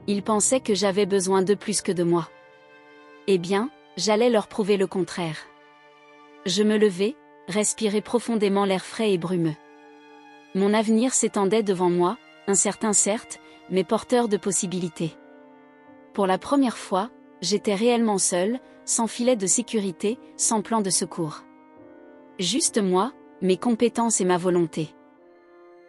Ils pensaient que j'avais besoin d'eux plus que de moi. Eh bien, j'allais leur prouver le contraire. Je me levai, respirai profondément l'air frais et brumeux. Mon avenir s'étendait devant moi, incertain certes, mais porteur de possibilités. Pour la première fois, j'étais réellement seule, sans filet de sécurité, sans plan de secours. Juste moi, mes compétences et ma volonté.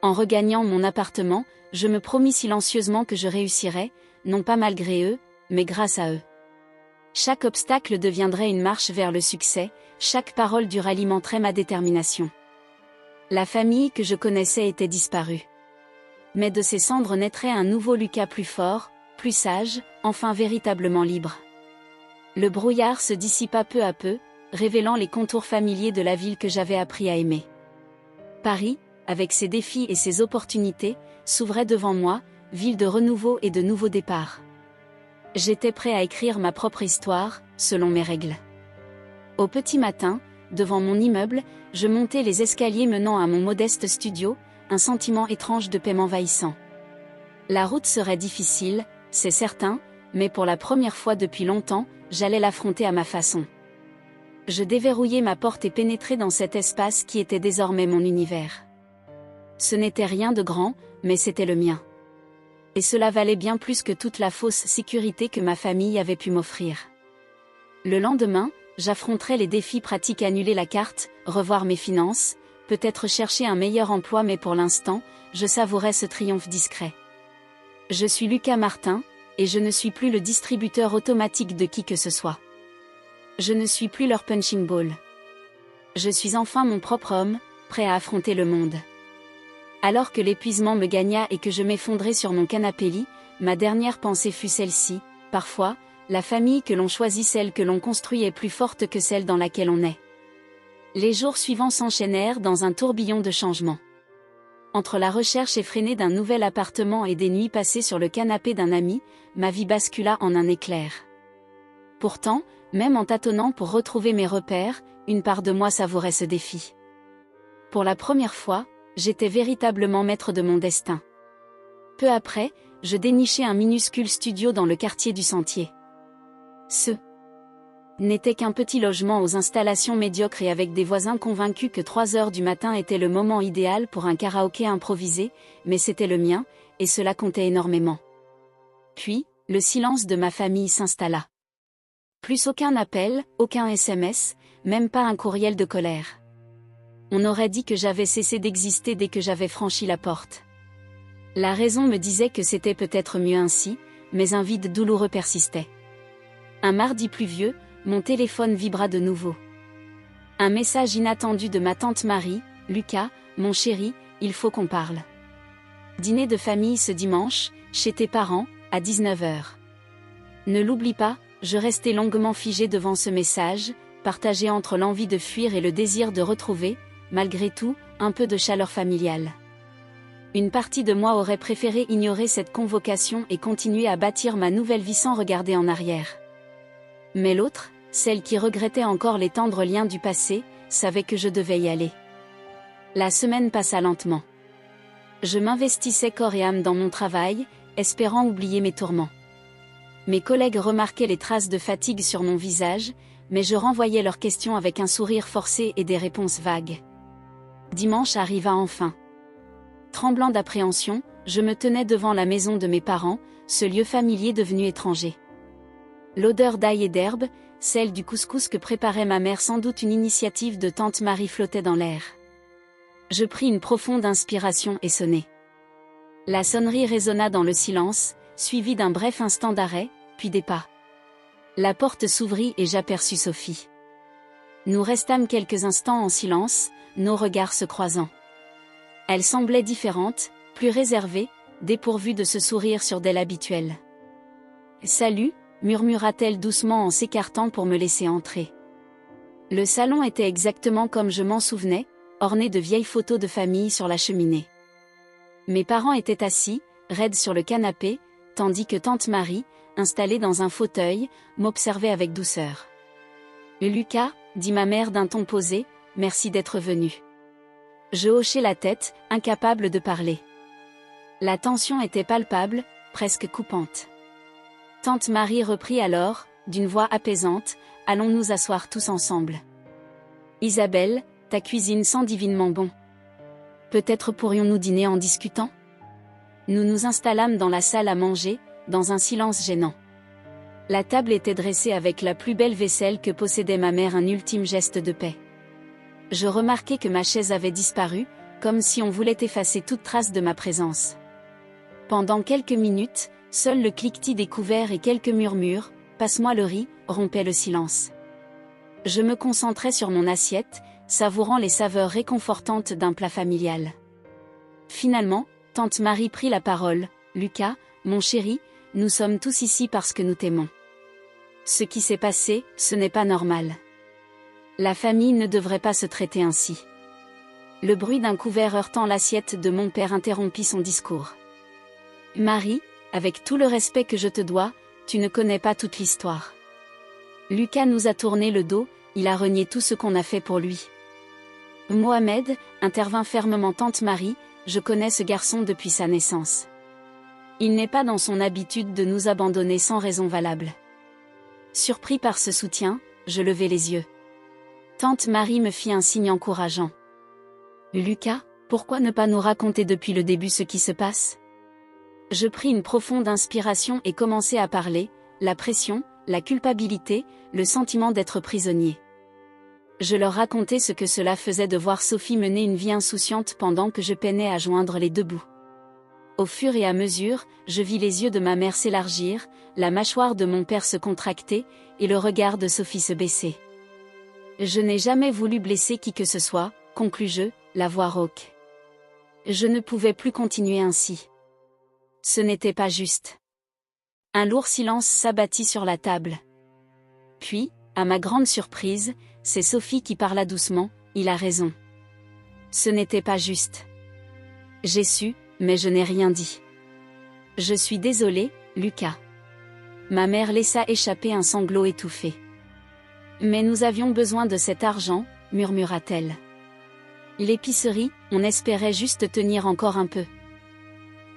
En regagnant mon appartement, je me promis silencieusement que je réussirais, non pas malgré eux, mais grâce à eux. Chaque obstacle deviendrait une marche vers le succès, chaque parole dure alimenterait ma détermination. La famille que je connaissais était disparue. Mais de ses cendres naîtrait un nouveau Lucas plus fort, plus sage, enfin véritablement libre. Le brouillard se dissipa peu à peu, révélant les contours familiers de la ville que j'avais appris à aimer. Paris, avec ses défis et ses opportunités, s'ouvrait devant moi, ville de renouveau et de nouveaux départs. J'étais prêt à écrire ma propre histoire, selon mes règles. Au petit matin, devant mon immeuble, je montais les escaliers menant à mon modeste studio, un sentiment étrange de paix m'envahissant. La route serait difficile, c'est certain, mais pour la première fois depuis longtemps, j'allais l'affronter à ma façon. Je déverrouillai ma porte et pénétrai dans cet espace qui était désormais mon univers. Ce n'était rien de grand, mais c'était le mien. Et cela valait bien plus que toute la fausse sécurité que ma famille avait pu m'offrir. Le lendemain, j'affronterai les défis pratiques: annuler la carte, revoir mes finances, peut-être chercher un meilleur emploi, mais pour l'instant, je savourais ce triomphe discret. Je suis Lucas Martin, et je ne suis plus le distributeur automatique de qui que ce soit. Je ne suis plus leur punching ball. Je suis enfin mon propre homme, prêt à affronter le monde. Alors que l'épuisement me gagna et que je m'effondrais sur mon canapé-lit, ma dernière pensée fut celle-ci: parfois, la famille que l'on choisit, celle que l'on construit, est plus forte que celle dans laquelle on est. Les jours suivants s'enchaînèrent dans un tourbillon de changements. Entre la recherche effrénée d'un nouvel appartement et des nuits passées sur le canapé d'un ami, ma vie bascula en un éclair. Pourtant, même en tâtonnant pour retrouver mes repères, une part de moi savourait ce défi. Pour la première fois, j'étais véritablement maître de mon destin. Peu après, je dénichai un minuscule studio dans le quartier du Sentier. Ce n'était qu'un petit logement aux installations médiocres et avec des voisins convaincus que 3 heures du matin était le moment idéal pour un karaoké improvisé, mais c'était le mien, et cela comptait énormément. Puis, le silence de ma famille s'installa. Plus aucun appel, aucun SMS, même pas un courriel de colère. On aurait dit que j'avais cessé d'exister dès que j'avais franchi la porte. La raison me disait que c'était peut-être mieux ainsi, mais un vide douloureux persistait. Un mardi pluvieux, mon téléphone vibra de nouveau. Un message inattendu de ma tante Marie: « Lucas, mon chéri, il faut qu'on parle. Dîner de famille ce dimanche, chez tes parents, à 19h. » Ne l'oublie pas, je restai longuement figé devant ce message, partagé entre l'envie de fuir et le désir de retrouver, malgré tout, un peu de chaleur familiale. Une partie de moi aurait préféré ignorer cette convocation et continuer à bâtir ma nouvelle vie sans regarder en arrière. Mais l'autre, celle qui regrettait encore les tendres liens du passé, savait que je devais y aller. La semaine passa lentement. Je m'investissais corps et âme dans mon travail, espérant oublier mes tourments. Mes collègues remarquaient les traces de fatigue sur mon visage, mais je renvoyais leurs questions avec un sourire forcé et des réponses vagues. Dimanche arriva enfin. Tremblant d'appréhension, je me tenais devant la maison de mes parents, ce lieu familier devenu étranger. L'odeur d'ail et d'herbe, celle du couscous que préparait ma mère, sans doute une initiative de tante Marie, flottait dans l'air. Je pris une profonde inspiration et sonnai. La sonnerie résonna dans le silence, suivie d'un bref instant d'arrêt, puis des pas. La porte s'ouvrit et j'aperçus Sophie. Nous restâmes quelques instants en silence, nos regards se croisant. Elle semblait différente, plus réservée, dépourvue de ce sourire sur d'elle habituel. « Salut », murmura-t-elle doucement en s'écartant pour me laisser entrer. Le salon était exactement comme je m'en souvenais, orné de vieilles photos de famille sur la cheminée. Mes parents étaient assis, raides sur le canapé, tandis que tante Marie, installée dans un fauteuil, m'observait avec douceur. « Lucas », dit ma mère d'un ton posé, « merci d'être venu. » Je hochai la tête, incapable de parler. La tension était palpable, presque coupante. Tante Marie reprit alors, d'une voix apaisante, « Allons nous asseoir tous ensemble. Isabelle, ta cuisine sent divinement bon. Peut-être pourrions-nous dîner en discutant ?» Nous nous installâmes dans la salle à manger, dans un silence gênant. La table était dressée avec la plus belle vaisselle que possédait ma mère, un ultime geste de paix. Je remarquai que ma chaise avait disparu, comme si on voulait effacer toute trace de ma présence. Pendant quelques minutes, seul le cliquetis des couverts et quelques murmures, « Passe-moi le riz », rompaient le silence. Je me concentrais sur mon assiette, savourant les saveurs réconfortantes d'un plat familial. Finalement, tante Marie prit la parole. « Lucas, mon chéri, nous sommes tous ici parce que nous t'aimons. Ce qui s'est passé, ce n'est pas normal. La famille ne devrait pas se traiter ainsi. » Le bruit d'un couvert heurtant l'assiette de mon père interrompit son discours. « Marie, avec tout le respect que je te dois, tu ne connais pas toute l'histoire. Lucas nous a tourné le dos, il a renié tout ce qu'on a fait pour lui. » Mohamed, intervint fermement tante Marie, « Je connais ce garçon depuis sa naissance. Il n'est pas dans son habitude de nous abandonner sans raison valable. » Surpris par ce soutien, je levai les yeux. Tante Marie me fit un signe encourageant. « Lucas, pourquoi ne pas nous raconter depuis le début ce qui se passe ?» Je pris une profonde inspiration et commençai à parler, la pression, la culpabilité, le sentiment d'être prisonnier. Je leur racontai ce que cela faisait de voir Sophie mener une vie insouciante pendant que je peinais à joindre les deux bouts. Au fur et à mesure, je vis les yeux de ma mère s'élargir, la mâchoire de mon père se contracter, et le regard de Sophie se baisser. Je n'ai jamais voulu blesser qui que ce soit, conclus-je, la voix rauque. Je ne pouvais plus continuer ainsi. Ce n'était pas juste. Un lourd silence s'abattit sur la table. Puis, à ma grande surprise, c'est Sophie qui parla doucement, « Il a raison. Ce n'était pas juste. J'ai su, mais je n'ai rien dit. Je suis désolée, Lucas. Ma mère laissa échapper un sanglot étouffé. Mais nous avions besoin de cet argent, murmura-t-elle. L'épicerie, on espérait juste tenir encore un peu.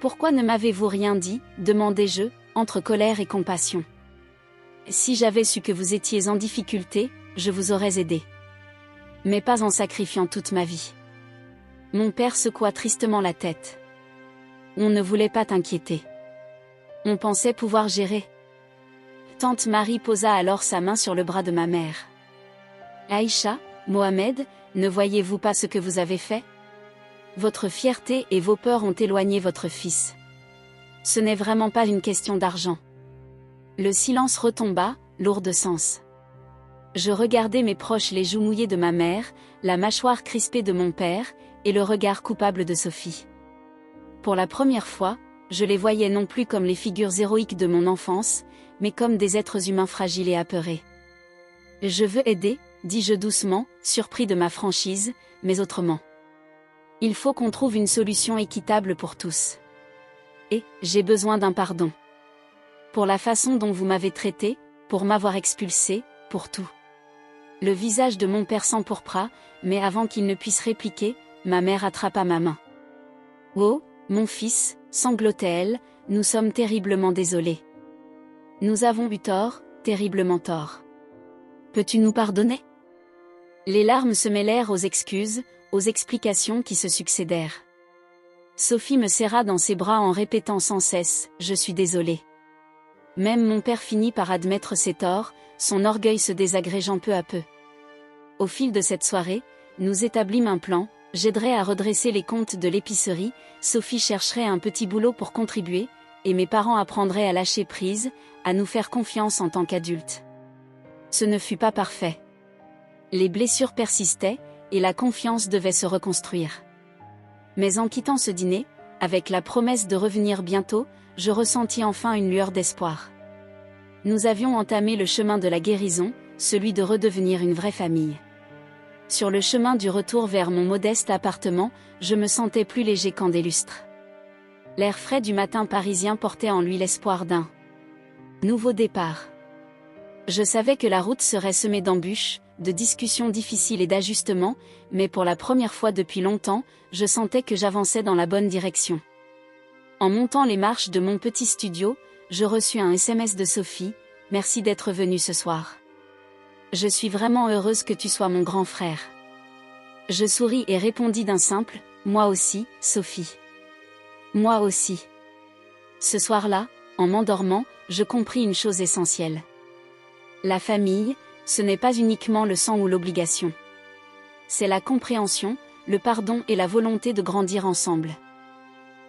Pourquoi ne m'avez-vous rien dit, demandai-je, entre colère et compassion. Si j'avais su que vous étiez en difficulté, je vous aurais aidé. Mais pas en sacrifiant toute ma vie. Mon père secoua tristement la tête. On ne voulait pas t'inquiéter. On pensait pouvoir gérer. Tante Marie posa alors sa main sur le bras de ma mère. Aïcha, Mohamed, ne voyez-vous pas ce que vous avez fait? Votre fierté et vos peurs ont éloigné votre fils. Ce n'est vraiment pas une question d'argent. Le silence retomba, lourd de sens. Je regardais mes proches, les joues mouillées de ma mère, la mâchoire crispée de mon père, et le regard coupable de Sophie. Pour la première fois, je les voyais non plus comme les figures héroïques de mon enfance, mais comme des êtres humains fragiles et apeurés. Je veux aider, dis-je doucement, surpris de ma franchise, mais autrement. Il faut qu'on trouve une solution équitable pour tous. Et, j'ai besoin d'un pardon. Pour la façon dont vous m'avez traité, pour m'avoir expulsé, pour tout. Le visage de mon père s'empourpra, mais avant qu'il ne puisse répliquer, ma mère attrapa ma main. Oh, mon fils, sanglotait-elle, nous sommes terriblement désolés. Nous avons eu tort, terriblement tort. Peux-tu nous pardonner? Les larmes se mêlèrent aux excuses, aux explications qui se succédèrent. Sophie me serra dans ses bras en répétant sans cesse « Je suis désolée ». Même mon père finit par admettre ses torts, son orgueil se désagrégeant peu à peu. Au fil de cette soirée, nous établîmes un plan, j'aiderais à redresser les comptes de l'épicerie, Sophie chercherait un petit boulot pour contribuer, et mes parents apprendraient à lâcher prise, à nous faire confiance en tant qu'adultes. Ce ne fut pas parfait. Les blessures persistaient, et la confiance devait se reconstruire. Mais en quittant ce dîner, avec la promesse de revenir bientôt, je ressentis enfin une lueur d'espoir. Nous avions entamé le chemin de la guérison, celui de redevenir une vraie famille. Sur le chemin du retour vers mon modeste appartement, je me sentais plus léger qu'en des lustres. L'air frais du matin parisien portait en lui l'espoir d'un nouveau départ. Je savais que la route serait semée d'embûches, de discussions difficiles et d'ajustements, mais pour la première fois depuis longtemps, je sentais que j'avançais dans la bonne direction. En montant les marches de mon petit studio, je reçus un SMS de Sophie, « Merci d'être venu ce soir. Je suis vraiment heureuse que tu sois mon grand frère. » Je souris et répondis d'un simple, « Moi aussi, Sophie. Moi aussi. » Ce soir-là, en m'endormant, je compris une chose essentielle. La famille, ce n'est pas uniquement le sang ou l'obligation. C'est la compréhension, le pardon et la volonté de grandir ensemble.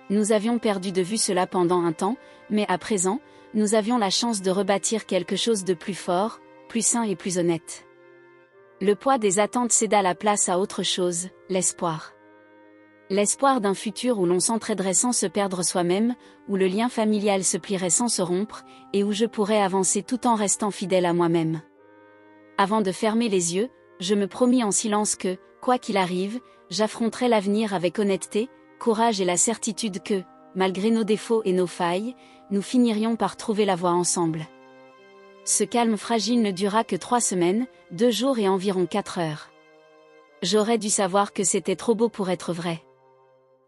Nous avions perdu de vue cela pendant un temps, mais à présent, nous avions la chance de rebâtir quelque chose de plus fort, plus sain et plus honnête. Le poids des attentes céda la place à autre chose, l'espoir. L'espoir d'un futur où l'on s'entraiderait sans se perdre soi-même, où le lien familial se plierait sans se rompre, et où je pourrais avancer tout en restant fidèle à moi-même. Avant de fermer les yeux, je me promis en silence que, quoi qu'il arrive, j'affronterai l'avenir avec honnêteté, courage et la certitude que, malgré nos défauts et nos failles, nous finirions par trouver la voie ensemble. Ce calme fragile ne dura que 3 semaines, 2 jours et environ 4 heures. J'aurais dû savoir que c'était trop beau pour être vrai.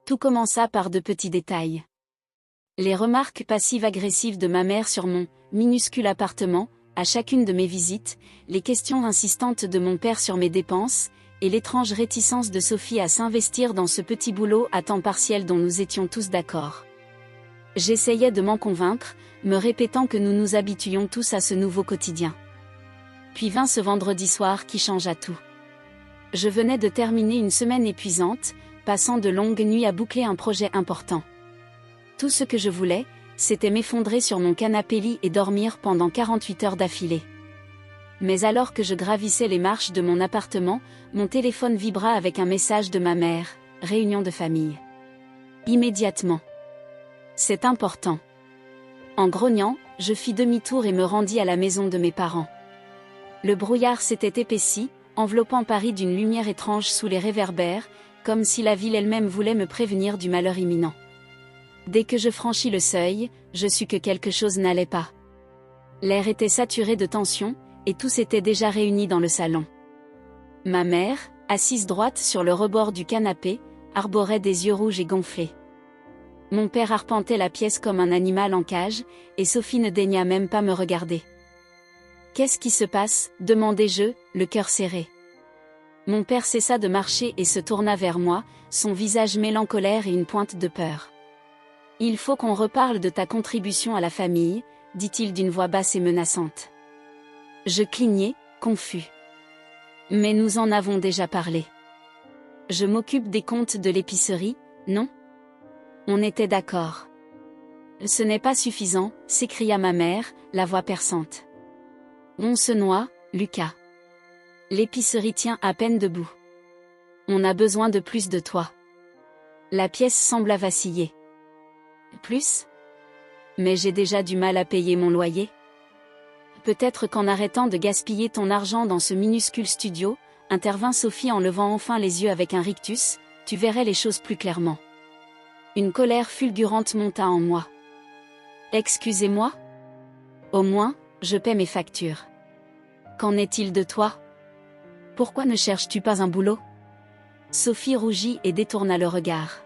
Tout commença par de petits détails. Les remarques passives-agressives de ma mère sur mon minuscule appartement, à chacune de mes visites, les questions insistantes de mon père sur mes dépenses, et l'étrange réticence de Sophie à s'investir dans ce petit boulot à temps partiel dont nous étions tous d'accord. J'essayais de m'en convaincre, me répétant que nous nous habituions tous à ce nouveau quotidien. Puis vint ce vendredi soir qui changea tout. Je venais de terminer une semaine épuisante, passant de longues nuits à boucler un projet important. Tout ce que je voulais, c'était m'effondrer sur mon canapé-lit et dormir pendant 48 heures d'affilée. Mais alors que je gravissais les marches de mon appartement, mon téléphone vibra avec un message de ma mère, « Réunion de famille. » Immédiatement. C'est important. En grognant, je fis demi-tour et me rendis à la maison de mes parents. Le brouillard s'était épaissi, enveloppant Paris d'une lumière étrange sous les réverbères, comme si la ville elle-même voulait me prévenir du malheur imminent. Dès que je franchis le seuil, je sus que quelque chose n'allait pas. L'air était saturé de tension, et tous étaient déjà réunis dans le salon. Ma mère, assise droite sur le rebord du canapé, arborait des yeux rouges et gonflés. Mon père arpentait la pièce comme un animal en cage, et Sophie ne daigna même pas me regarder. « Qu'est-ce qui se passe ?» demandai-je, le cœur serré. Mon père cessa de marcher et se tourna vers moi, son visage mélancolaire et une pointe de peur. « Il faut qu'on reparle de ta contribution à la famille, » dit-il d'une voix basse et menaçante. Je clignai, confus. « Mais nous en avons déjà parlé. Je m'occupe des comptes de l'épicerie, non ? On était d'accord. »« Ce n'est pas suffisant, » s'écria ma mère, la voix perçante. « On se noie, Lucas. L'épicerie tient à peine debout. On a besoin de plus de toi. » La pièce sembla vaciller. « Plus ? Mais j'ai déjà du mal à payer mon loyer. Peut-être qu'en arrêtant de gaspiller ton argent dans ce minuscule studio, intervint Sophie en levant enfin les yeux avec un rictus, tu verrais les choses plus clairement. Une colère fulgurante monta en moi. Excusez-moi ? Au moins, je paie mes factures. Qu'en est-il de toi ? Pourquoi ne cherches-tu pas un boulot ? Sophie rougit et détourna le regard.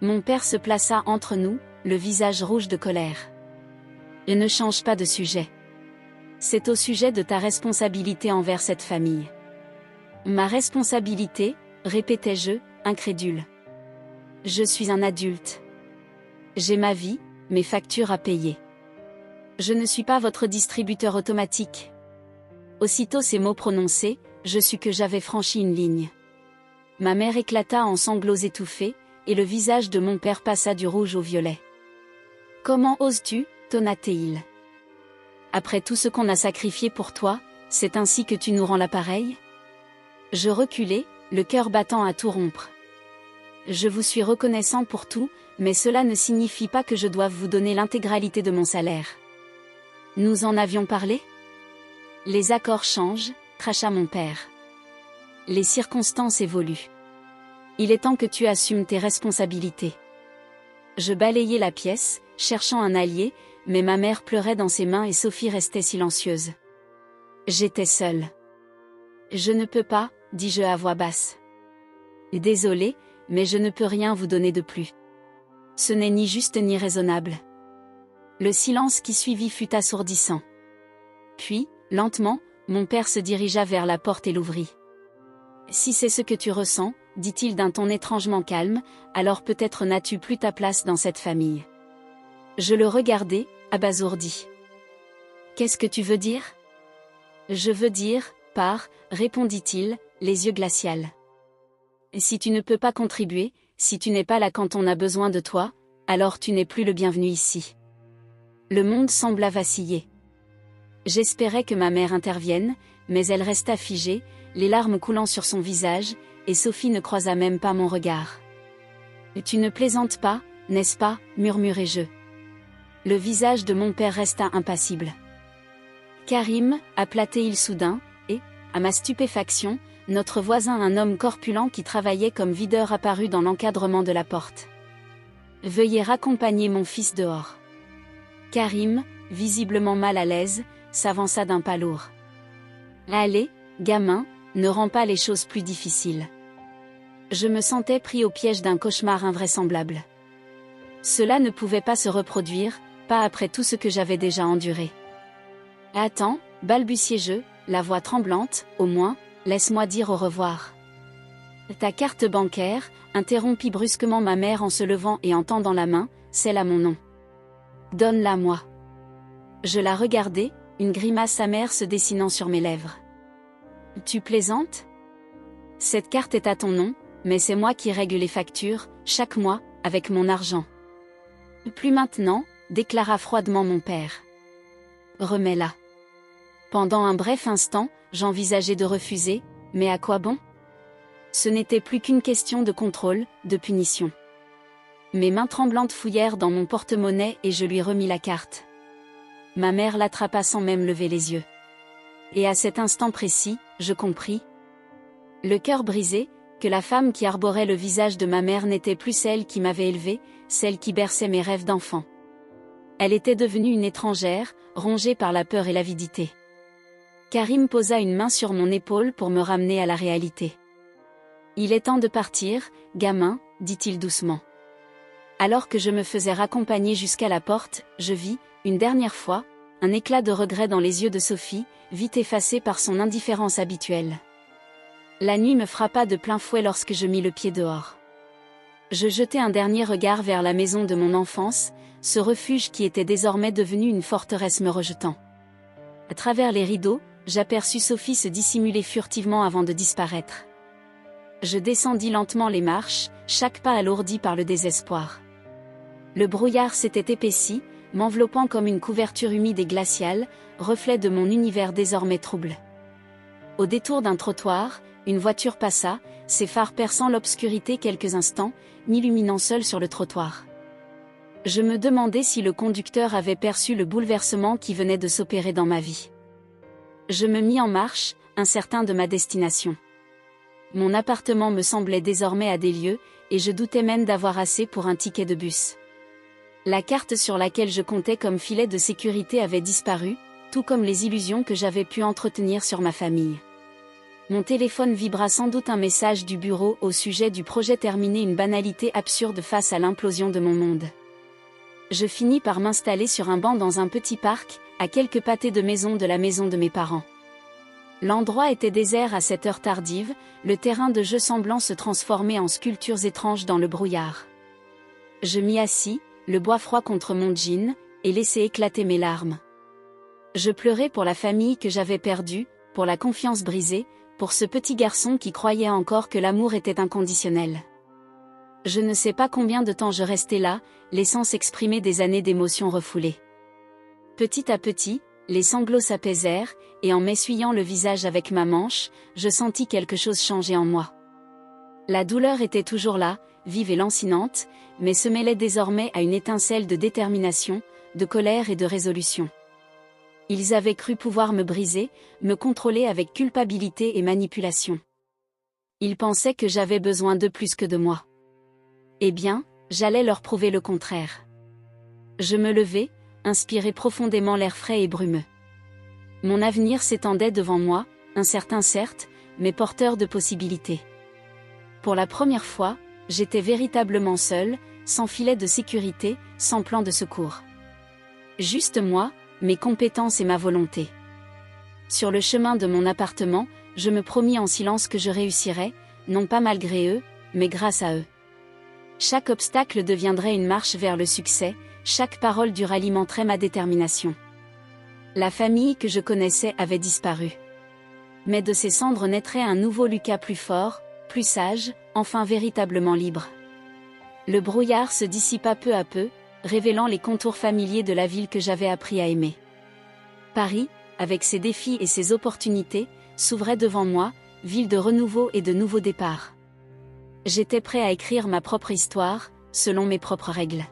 Mon père se plaça entre nous, le visage rouge de colère. Et ne change pas de sujet. C'est au sujet de ta responsabilité envers cette famille. Ma responsabilité, répétai-je, incrédule. Je suis un adulte. J'ai ma vie, mes factures à payer. Je ne suis pas votre distributeur automatique. Aussitôt ces mots prononcés, je sus que j'avais franchi une ligne. Ma mère éclata en sanglots étouffés, et le visage de mon père passa du rouge au violet. « Comment oses-tu » tonna-t-il. « Après tout ce qu'on a sacrifié pour toi, c'est ainsi que tu nous rends l'appareil ?» Je reculai, le cœur battant à tout rompre. « Je vous suis reconnaissant pour tout, mais cela ne signifie pas que je doive vous donner l'intégralité de mon salaire. » Nous en avions parlé ? Les accords changent, cracha mon père. Les circonstances évoluent. Il est temps que tu assumes tes responsabilités. Je balayai la pièce, cherchant un allié, mais ma mère pleurait dans ses mains et Sophie restait silencieuse. J'étais seule. Je ne peux pas, dis-je à voix basse. Désolée, mais je ne peux rien vous donner de plus. Ce n'est ni juste ni raisonnable. Le silence qui suivit fut assourdissant. Puis, lentement, mon père se dirigea vers la porte et l'ouvrit. Si c'est ce que tu ressens, dit-il d'un ton étrangement calme, alors peut-être n'as-tu plus ta place dans cette famille. Je le regardai, abasourdi. Qu'est-ce que tu veux dire ? Je veux dire, répondit-il, les yeux glacials. Si tu ne peux pas contribuer, si tu n'es pas là quand on a besoin de toi, alors tu n'es plus le bienvenu ici. Le monde sembla vaciller. J'espérais que ma mère intervienne, mais elle resta figée, les larmes coulant sur son visage, et Sophie ne croisa même pas mon regard. « Tu ne plaisantes pas, n'est-ce pas ?» murmurai-je. Le visage de mon père resta impassible. « Karim » appela-t-il soudain, et, à ma stupéfaction, notre voisin, un homme corpulent qui travaillait comme videur, apparut dans l'encadrement de la porte. « Veuillez raccompagner mon fils dehors. » Karim, visiblement mal à l'aise, s'avança d'un pas lourd. « Allez, gamin, ne rends pas les choses plus difficiles. » Je me sentais pris au piège d'un cauchemar invraisemblable. Cela ne pouvait pas se reproduire, pas après tout ce que j'avais déjà enduré. « Attends, » balbutiai-je, la voix tremblante, au moins, laisse-moi dire au revoir. « Ta carte bancaire » interrompit brusquement ma mère en se levant et en tendant la main, celle à mon nom. « Donne-la moi. » Je la regardai, une grimace amère se dessinant sur mes lèvres. « Tu plaisantes ? Cette carte est à ton nom, mais c'est moi qui règle les factures, chaque mois, avec mon argent. »« Plus maintenant » déclara froidement mon père. « Remets-la. » Pendant un bref instant, j'envisageais de refuser, mais à quoi bon ? Ce n'était plus qu'une question de contrôle, de punition. Mes mains tremblantes fouillèrent dans mon porte-monnaie et je lui remis la carte. Ma mère l'attrapa sans même lever les yeux. Et à cet instant précis, je compris. Le cœur brisé, que la femme qui arborait le visage de ma mère n'était plus celle qui m'avait élevée, celle qui berçait mes rêves d'enfant. Elle était devenue une étrangère, rongée par la peur et l'avidité. Karim posa une main sur mon épaule pour me ramener à la réalité. « Il est temps de partir, gamin, dit-il doucement. » Alors que je me faisais raccompagner jusqu'à la porte, je vis, une dernière fois, un éclat de regret dans les yeux de Sophie, vite effacé par son indifférence habituelle. La nuit me frappa de plein fouet lorsque je mis le pied dehors. Je jetai un dernier regard vers la maison de mon enfance, ce refuge qui était désormais devenu une forteresse me rejetant. À travers les rideaux, j'aperçus Sophie se dissimuler furtivement avant de disparaître. Je descendis lentement les marches, chaque pas alourdi par le désespoir. Le brouillard s'était épaissi, m'enveloppant comme une couverture humide et glaciale, reflet de mon univers désormais trouble. Au détour d'un trottoir, une voiture passa, ses phares perçant l'obscurité quelques instants, m'illuminant seul sur le trottoir. Je me demandais si le conducteur avait perçu le bouleversement qui venait de s'opérer dans ma vie. Je me mis en marche, incertain de ma destination. Mon appartement me semblait désormais à des lieues, et je doutais même d'avoir assez pour un ticket de bus. La carte sur laquelle je comptais comme filet de sécurité avait disparu, tout comme les illusions que j'avais pu entretenir sur ma famille. Mon téléphone vibra sans doute un message du bureau au sujet du projet terminé, une banalité absurde face à l'implosion de mon monde. Je finis par m'installer sur un banc dans un petit parc, à quelques pâtés de maison de la maison de mes parents. L'endroit était désert à cette heure tardive, le terrain de jeu semblant se transformer en sculptures étranges dans le brouillard. Je m'y assis, le bois froid contre mon jean, et laissai éclater mes larmes. Je pleurais pour la famille que j'avais perdue, pour la confiance brisée, pour ce petit garçon qui croyait encore que l'amour était inconditionnel. Je ne sais pas combien de temps je restai là, laissant s'exprimer des années d'émotions refoulées. Petit à petit, les sanglots s'apaisèrent, et en m'essuyant le visage avec ma manche, je sentis quelque chose changer en moi. La douleur était toujours là, vive et lancinante, mais se mêlait désormais à une étincelle de détermination, de colère et de résolution. Ils avaient cru pouvoir me briser, me contrôler avec culpabilité et manipulation. Ils pensaient que j'avais besoin d'eux plus que de moi. Eh bien, j'allais leur prouver le contraire. Je me levai, inspirai profondément l'air frais et brumeux. Mon avenir s'étendait devant moi, incertain certes, mais porteur de possibilités. Pour la première fois, j'étais véritablement seule, sans filet de sécurité, sans plan de secours. Juste moi, mes compétences et ma volonté. Sur le chemin de mon appartement, je me promis en silence que je réussirais, non pas malgré eux, mais grâce à eux. Chaque obstacle deviendrait une marche vers le succès, chaque parole dure alimenterait ma détermination. La famille que je connaissais avait disparu. Mais de ses cendres naîtrait un nouveau Lucas plus fort, plus sage, enfin véritablement libre. Le brouillard se dissipa peu à peu, révélant les contours familiers de la ville que j'avais appris à aimer. Paris, avec ses défis et ses opportunités, s'ouvrait devant moi, ville de renouveau et de nouveaux départs. J'étais prêt à écrire ma propre histoire, selon mes propres règles.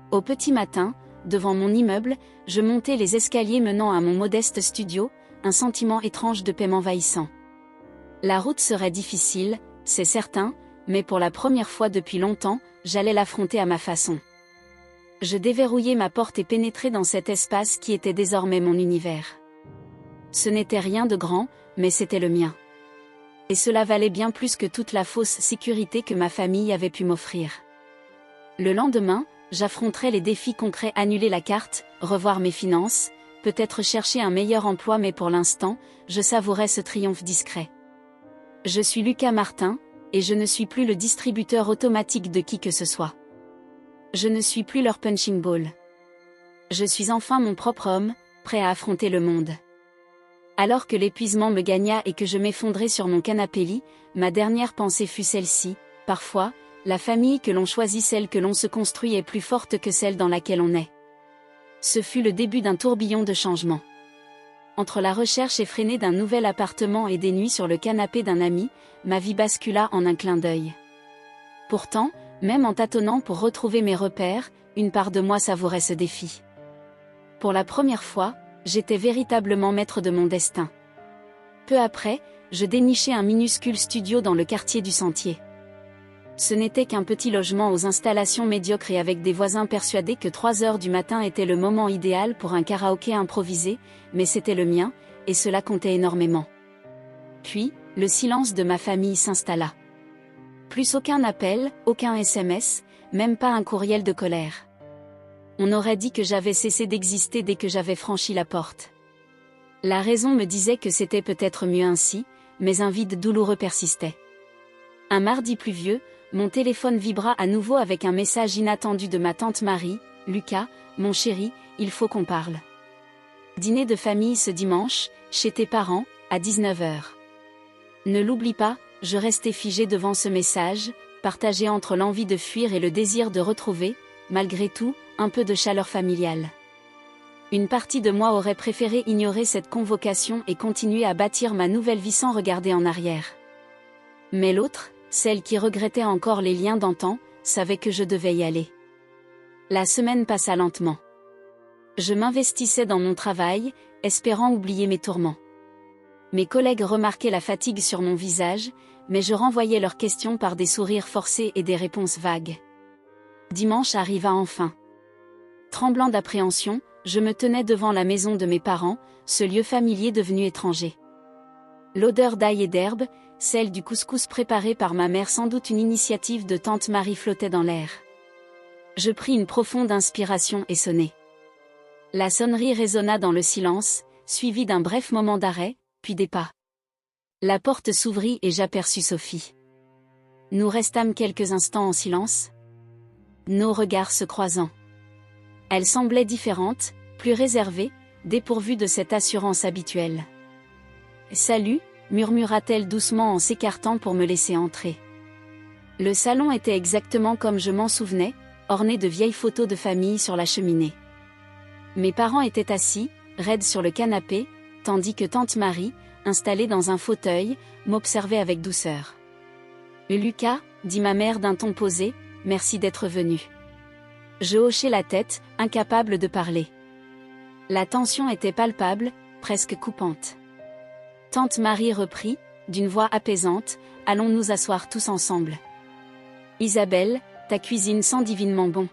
Au petit matin, devant mon immeuble, je montais les escaliers menant à mon modeste studio, un sentiment étrange de paix m'envahissant. La route serait difficile, c'est certain, mais pour la première fois depuis longtemps, j'allais l'affronter à ma façon. Je déverrouillai ma porte et pénétrai dans cet espace qui était désormais mon univers. Ce n'était rien de grand, mais c'était le mien. Et cela valait bien plus que toute la fausse sécurité que ma famille avait pu m'offrir. Le lendemain, j'affronterai les défis concrets: annuler la carte, revoir mes finances, peut-être chercher un meilleur emploi, mais pour l'instant, je savourais ce triomphe discret. Je suis Lucas Martin, et je ne suis plus le distributeur automatique de qui que ce soit. Je ne suis plus leur punching ball. Je suis enfin mon propre homme, prêt à affronter le monde. Alors que l'épuisement me gagna et que je m'effondrais sur mon canapé lit, ma dernière pensée fut celle-ci: parfois, la famille que l'on choisit, celle que l'on se construit, est plus forte que celle dans laquelle on est. Ce fut le début d'un tourbillon de changements. Entre la recherche effrénée d'un nouvel appartement et des nuits sur le canapé d'un ami, ma vie bascula en un clin d'œil. Pourtant, même en tâtonnant pour retrouver mes repères, une part de moi savourait ce défi. Pour la première fois, j'étais véritablement maître de mon destin. Peu après, je dénichai un minuscule studio dans le quartier du Sentier. Ce n'était qu'un petit logement aux installations médiocres et avec des voisins persuadés que 3 heures du matin était le moment idéal pour un karaoké improvisé, mais c'était le mien, et cela comptait énormément. Puis, le silence de ma famille s'installa. Plus aucun appel, aucun SMS, même pas un courriel de colère. On aurait dit que j'avais cessé d'exister dès que j'avais franchi la porte. La raison me disait que c'était peut-être mieux ainsi, mais un vide douloureux persistait. Un mardi pluvieux, mon téléphone vibra à nouveau avec un message inattendu de ma tante Marie. « Lucas, mon chéri, il faut qu'on parle. Dîner de famille ce dimanche, chez tes parents, à 19h. » Ne l'oublie pas, je restais figé devant ce message, partagé entre l'envie de fuir et le désir de retrouver, malgré tout, un peu de chaleur familiale. Une partie de moi aurait préféré ignorer cette convocation et continuer à bâtir ma nouvelle vie sans regarder en arrière. Mais l'autre, celle qui regrettait encore les liens d'antan, savait que je devais y aller. La semaine passa lentement. Je m'investissais dans mon travail, espérant oublier mes tourments. Mes collègues remarquaient la fatigue sur mon visage, mais je renvoyais leurs questions par des sourires forcés et des réponses vagues. Dimanche arriva enfin. Tremblant d'appréhension, je me tenais devant la maison de mes parents, ce lieu familier devenu étranger. L'odeur d'ail et d'herbe, celle du couscous préparé par ma mère, sans doute une initiative de tante Marie, flottait dans l'air. Je pris une profonde inspiration et sonnai. La sonnerie résonna dans le silence, suivie d'un bref moment d'arrêt, puis des pas. La porte s'ouvrit et j'aperçus Sophie. Nous restâmes quelques instants en silence, nos regards se croisant. Elle semblait différente, plus réservée, dépourvue de cette assurance habituelle. « Salut », murmura-t-elle doucement en s'écartant pour me laisser entrer. Le salon était exactement comme je m'en souvenais, orné de vieilles photos de famille sur la cheminée. Mes parents étaient assis, raides sur le canapé, tandis que tante Marie, installée dans un fauteuil, m'observait avec douceur. « Lucas », dit ma mère d'un ton posé, « merci d'être venu. » Je hochai la tête, incapable de parler. La tension était palpable, presque coupante. Tante Marie reprit, d'une voix apaisante, « Allons nous asseoir tous ensemble. Isabelle, ta cuisine sent divinement bon.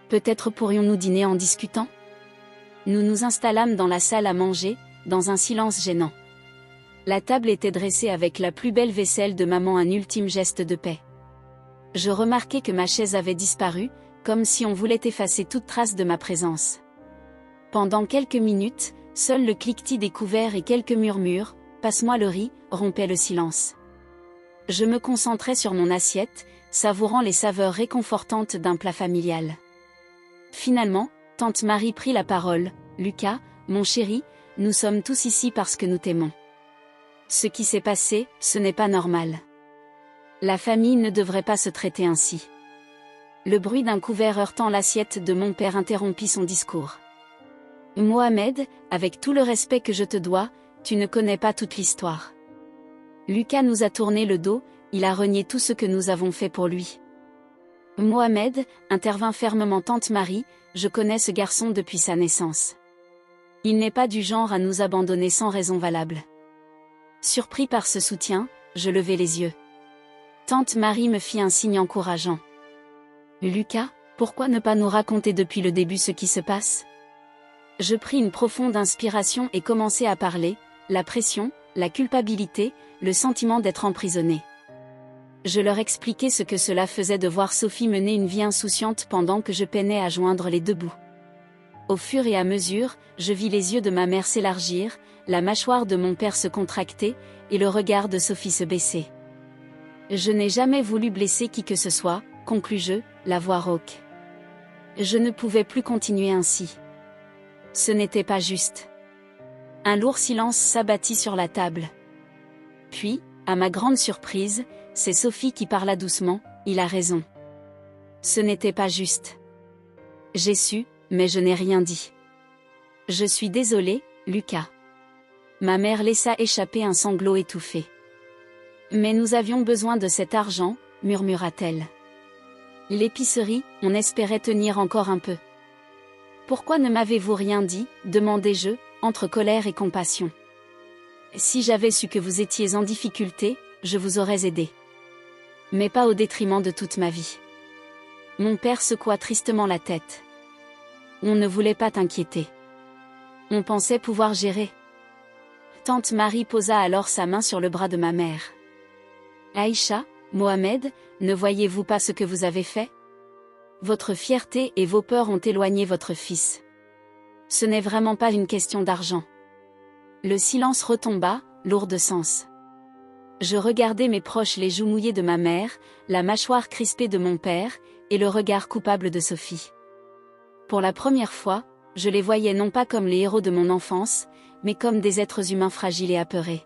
Peut-être pourrions-nous dîner en discutant ?» Nous nous installâmes dans la salle à manger, dans un silence gênant. La table était dressée avec la plus belle vaisselle de maman, un ultime geste de paix. Je remarquai que ma chaise avait disparu, comme si on voulait effacer toute trace de ma présence. Pendant quelques minutes, seul le cliquetis des couverts et quelques murmures, « Passe-moi le riz », rompaient le silence. Je me concentrais sur mon assiette, savourant les saveurs réconfortantes d'un plat familial. Finalement, tante Marie prit la parole, « Lucas, mon chéri, nous sommes tous ici parce que nous t'aimons. Ce qui s'est passé, ce n'est pas normal. La famille ne devrait pas se traiter ainsi. » Le bruit d'un couvert heurtant l'assiette de mon père interrompit son discours. « Mohamed, avec tout le respect que je te dois, tu ne connais pas toute l'histoire. Lucas nous a tourné le dos, il a renié tout ce que nous avons fait pour lui. » Mohamed, intervint fermement tante Marie, je connais ce garçon depuis sa naissance. Il n'est pas du genre à nous abandonner sans raison valable. Surpris par ce soutien, je levai les yeux. Tante Marie me fit un signe encourageant. « Lucas, pourquoi ne pas nous raconter depuis le début ce qui se passe ?» Je pris une profonde inspiration et commençai à parler, la pression, la culpabilité, le sentiment d'être emprisonné. Je leur expliquai ce que cela faisait de voir Sophie mener une vie insouciante pendant que je peinais à joindre les deux bouts. Au fur et à mesure, je vis les yeux de ma mère s'élargir, la mâchoire de mon père se contracter, et le regard de Sophie se baisser. Je n'ai jamais voulu blesser qui que ce soit, conclus-je, la voix rauque. Je ne pouvais plus continuer ainsi. Ce n'était pas juste. Un lourd silence s'abattit sur la table. Puis, à ma grande surprise, c'est Sophie qui parla doucement, « Il a raison. Ce n'était pas juste. J'ai su, mais je n'ai rien dit. Je suis désolée, Lucas. » Ma mère laissa échapper un sanglot étouffé. « Mais nous avions besoin de cet argent, » murmura-t-elle. « L'épicerie, on espérait tenir encore un peu. »« Pourquoi ne m'avez-vous rien dit ?» demandai-je, entre colère et compassion. Si j'avais su que vous étiez en difficulté, je vous aurais aidé. Mais pas au détriment de toute ma vie. Mon père secoua tristement la tête. On ne voulait pas t'inquiéter. On pensait pouvoir gérer. Tante Marie posa alors sa main sur le bras de ma mère. Aïcha, Mohamed, ne voyez-vous pas ce que vous avez fait? Votre fierté et vos peurs ont éloigné votre fils. Ce n'est vraiment pas une question d'argent. Le silence retomba, lourd de sens. Je regardais mes proches, les joues mouillées de ma mère, la mâchoire crispée de mon père, et le regard coupable de Sophie. Pour la première fois, je les voyais non pas comme les héros de mon enfance, mais comme des êtres humains fragiles et apeurés.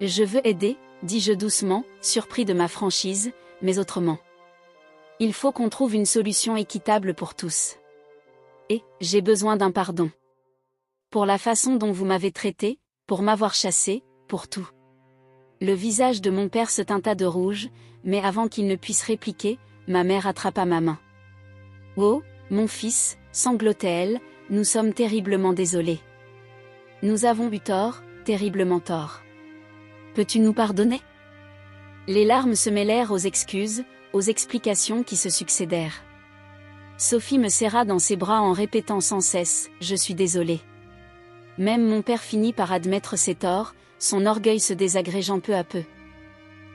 Je veux aider, dis-je doucement, surpris de ma franchise, mais autrement. Il faut qu'on trouve une solution équitable pour tous. Et, j'ai besoin d'un pardon. Pour la façon dont vous m'avez traité, pour m'avoir chassé, pour tout. Le visage de mon père se teinta de rouge, mais avant qu'il ne puisse répliquer, ma mère attrapa ma main. Oh, mon fils, sanglotait-elle, nous sommes terriblement désolés. Nous avons eu tort, terriblement tort. Peux-tu nous pardonner? Les larmes se mêlèrent aux excuses, aux explications qui se succédèrent. Sophie me serra dans ses bras en répétant sans cesse « Je suis désolée ». Même mon père finit par admettre ses torts, son orgueil se désagrégeant peu à peu.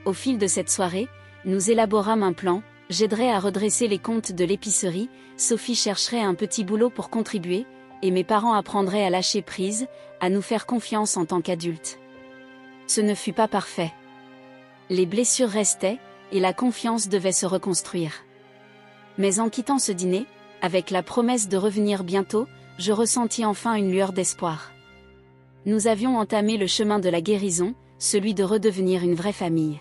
Au fil de cette soirée, nous élaborâmes un plan, j'aiderais à redresser les comptes de l'épicerie, Sophie chercherait un petit boulot pour contribuer, et mes parents apprendraient à lâcher prise, à nous faire confiance en tant qu'adultes. Ce ne fut pas parfait. Les blessures restaient, et la confiance devait se reconstruire. Mais en quittant ce dîner, avec la promesse de revenir bientôt, je ressentis enfin une lueur d'espoir. Nous avions entamé le chemin de la guérison, celui de redevenir une vraie famille.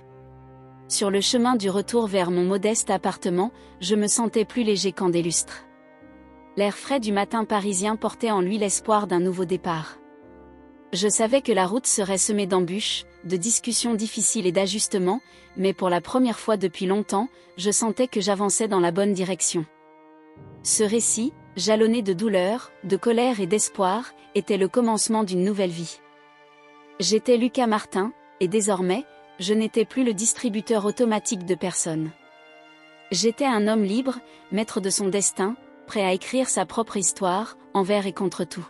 Sur le chemin du retour vers mon modeste appartement, je me sentais plus léger qu'en des lustres. L'air frais du matin parisien portait en lui l'espoir d'un nouveau départ. Je savais que la route serait semée d'embûches, de discussions difficiles et d'ajustements, mais pour la première fois depuis longtemps, je sentais que j'avançais dans la bonne direction. Ce récit, jalonné de douleur, de colère et d'espoir, était le commencement d'une nouvelle vie. J'étais Lucas Martin, et désormais, je n'étais plus le distributeur automatique de personnes. J'étais un homme libre, maître de son destin, prêt à écrire sa propre histoire, envers et contre tout.